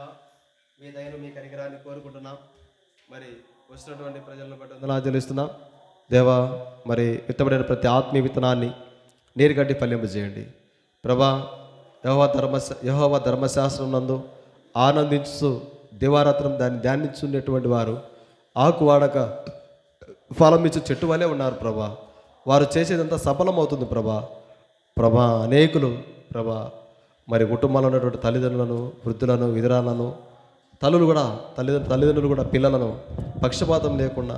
మీ దయను మీ కనికరాన్ని కోరుకుంటున్నాం. మరి వచ్చినటువంటి ప్రజలను బట్టి వందనాలు చెల్లిస్తున్నాం దేవా. మరి విత్తబడిన ప్రతి ఆత్మీయ విత్తనాన్ని నీరు కట్టి ఫలింపజేయండి ప్రభా. యెహోవా ధర్మశాస్త్రం నందు ఆనందించు దివారాత్రం దాన్ని ధ్యానించుకునేటువంటి వారు ఆకు వాడక ఫలం ఇచ్చే చెట్టు వలె ఉన్నారు ప్రభా. వారు చేసేదంతా సఫలమవుతుంది ప్రభా. అనేకులు మరి కుటుంబాల్లో ఉన్నటువంటి తల్లిదండ్రులను, వృద్ధులను, విధురాలను, తల్లిదండ్రులు కూడా పిల్లలను పక్షపాతం లేకుండా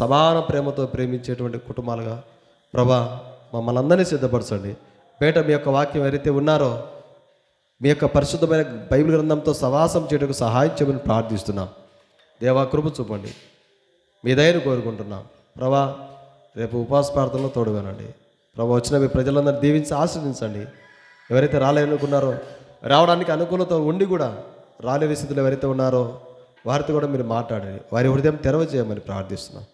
సమాన ప్రేమతో ప్రేమించేటువంటి కుటుంబాలుగా మమ్మల్ని అందరినీ సిద్ధపరచండి. బయట మీ యొక్క వాక్యం ఎవరైతే ఉన్నారో మీ యొక్క పరిశుద్ధమైన బైబిల్ గ్రంథంతో సవాసం చేయడానికి సహాయం చేయమని ప్రార్థిస్తున్నాం దేవా. కృప చూపండి, మీ దయను కోరుకుంటున్నాం రేపు ఉపవాస ప్రార్థనలో తోడుగానండి వచ్చిన మీ ప్రజలందరూ దీవించి ఆశీర్వదించండి. ఎవరైతే రాలేనుకున్నారో, రావడానికి అనుకూలత ఉండి కూడా రాలేని స్థితిలో ఎవరైతే ఉన్నారో వారితో కూడా మీరు మాట్లాడండి. వారి హృదయం తెరవ చేయమని ప్రార్థిస్తున్నాం.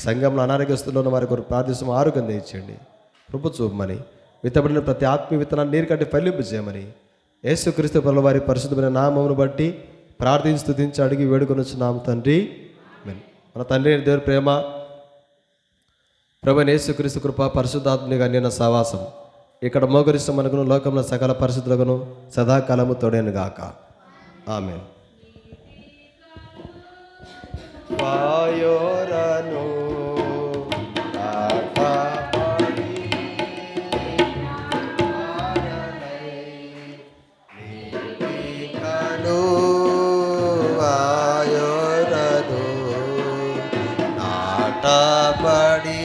సంఘంలో అనారోగ్యస్తుల్లో ఉన్న వారి కొరకు ప్రార్థిస్తున్నాం. ఆరోగ్యం తెచ్చేయండి, కృప చూపమని. విత్తబడిన ప్రతి ఆత్మీయ విత్తనాన్ని నీరు కట్టి ఫలింపు చేయమని యేసుక్రీస్తు ప్రభుల వారి పరిశుద్ధమైన నామమును బట్టి ప్రార్థించి స్తుతించి అడిగి వేడుకొని వచ్చినాము తండ్రి. మన తండ్రి దేవుని ప్రేమ, ప్రభువైన యేసుక్రీస్తు కృప, పరిశుద్ధాత్మని అన్యోన్య సహవాసం ఇక్కడ మోకరిస్తూ మనకును లోకంలో సకల పరిశుద్ధులకును సదాకాలము తోడేను గాక. ఆమేన్. వాయోరను నాటబడి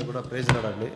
కూడా ప్రైజ్ రాడండి.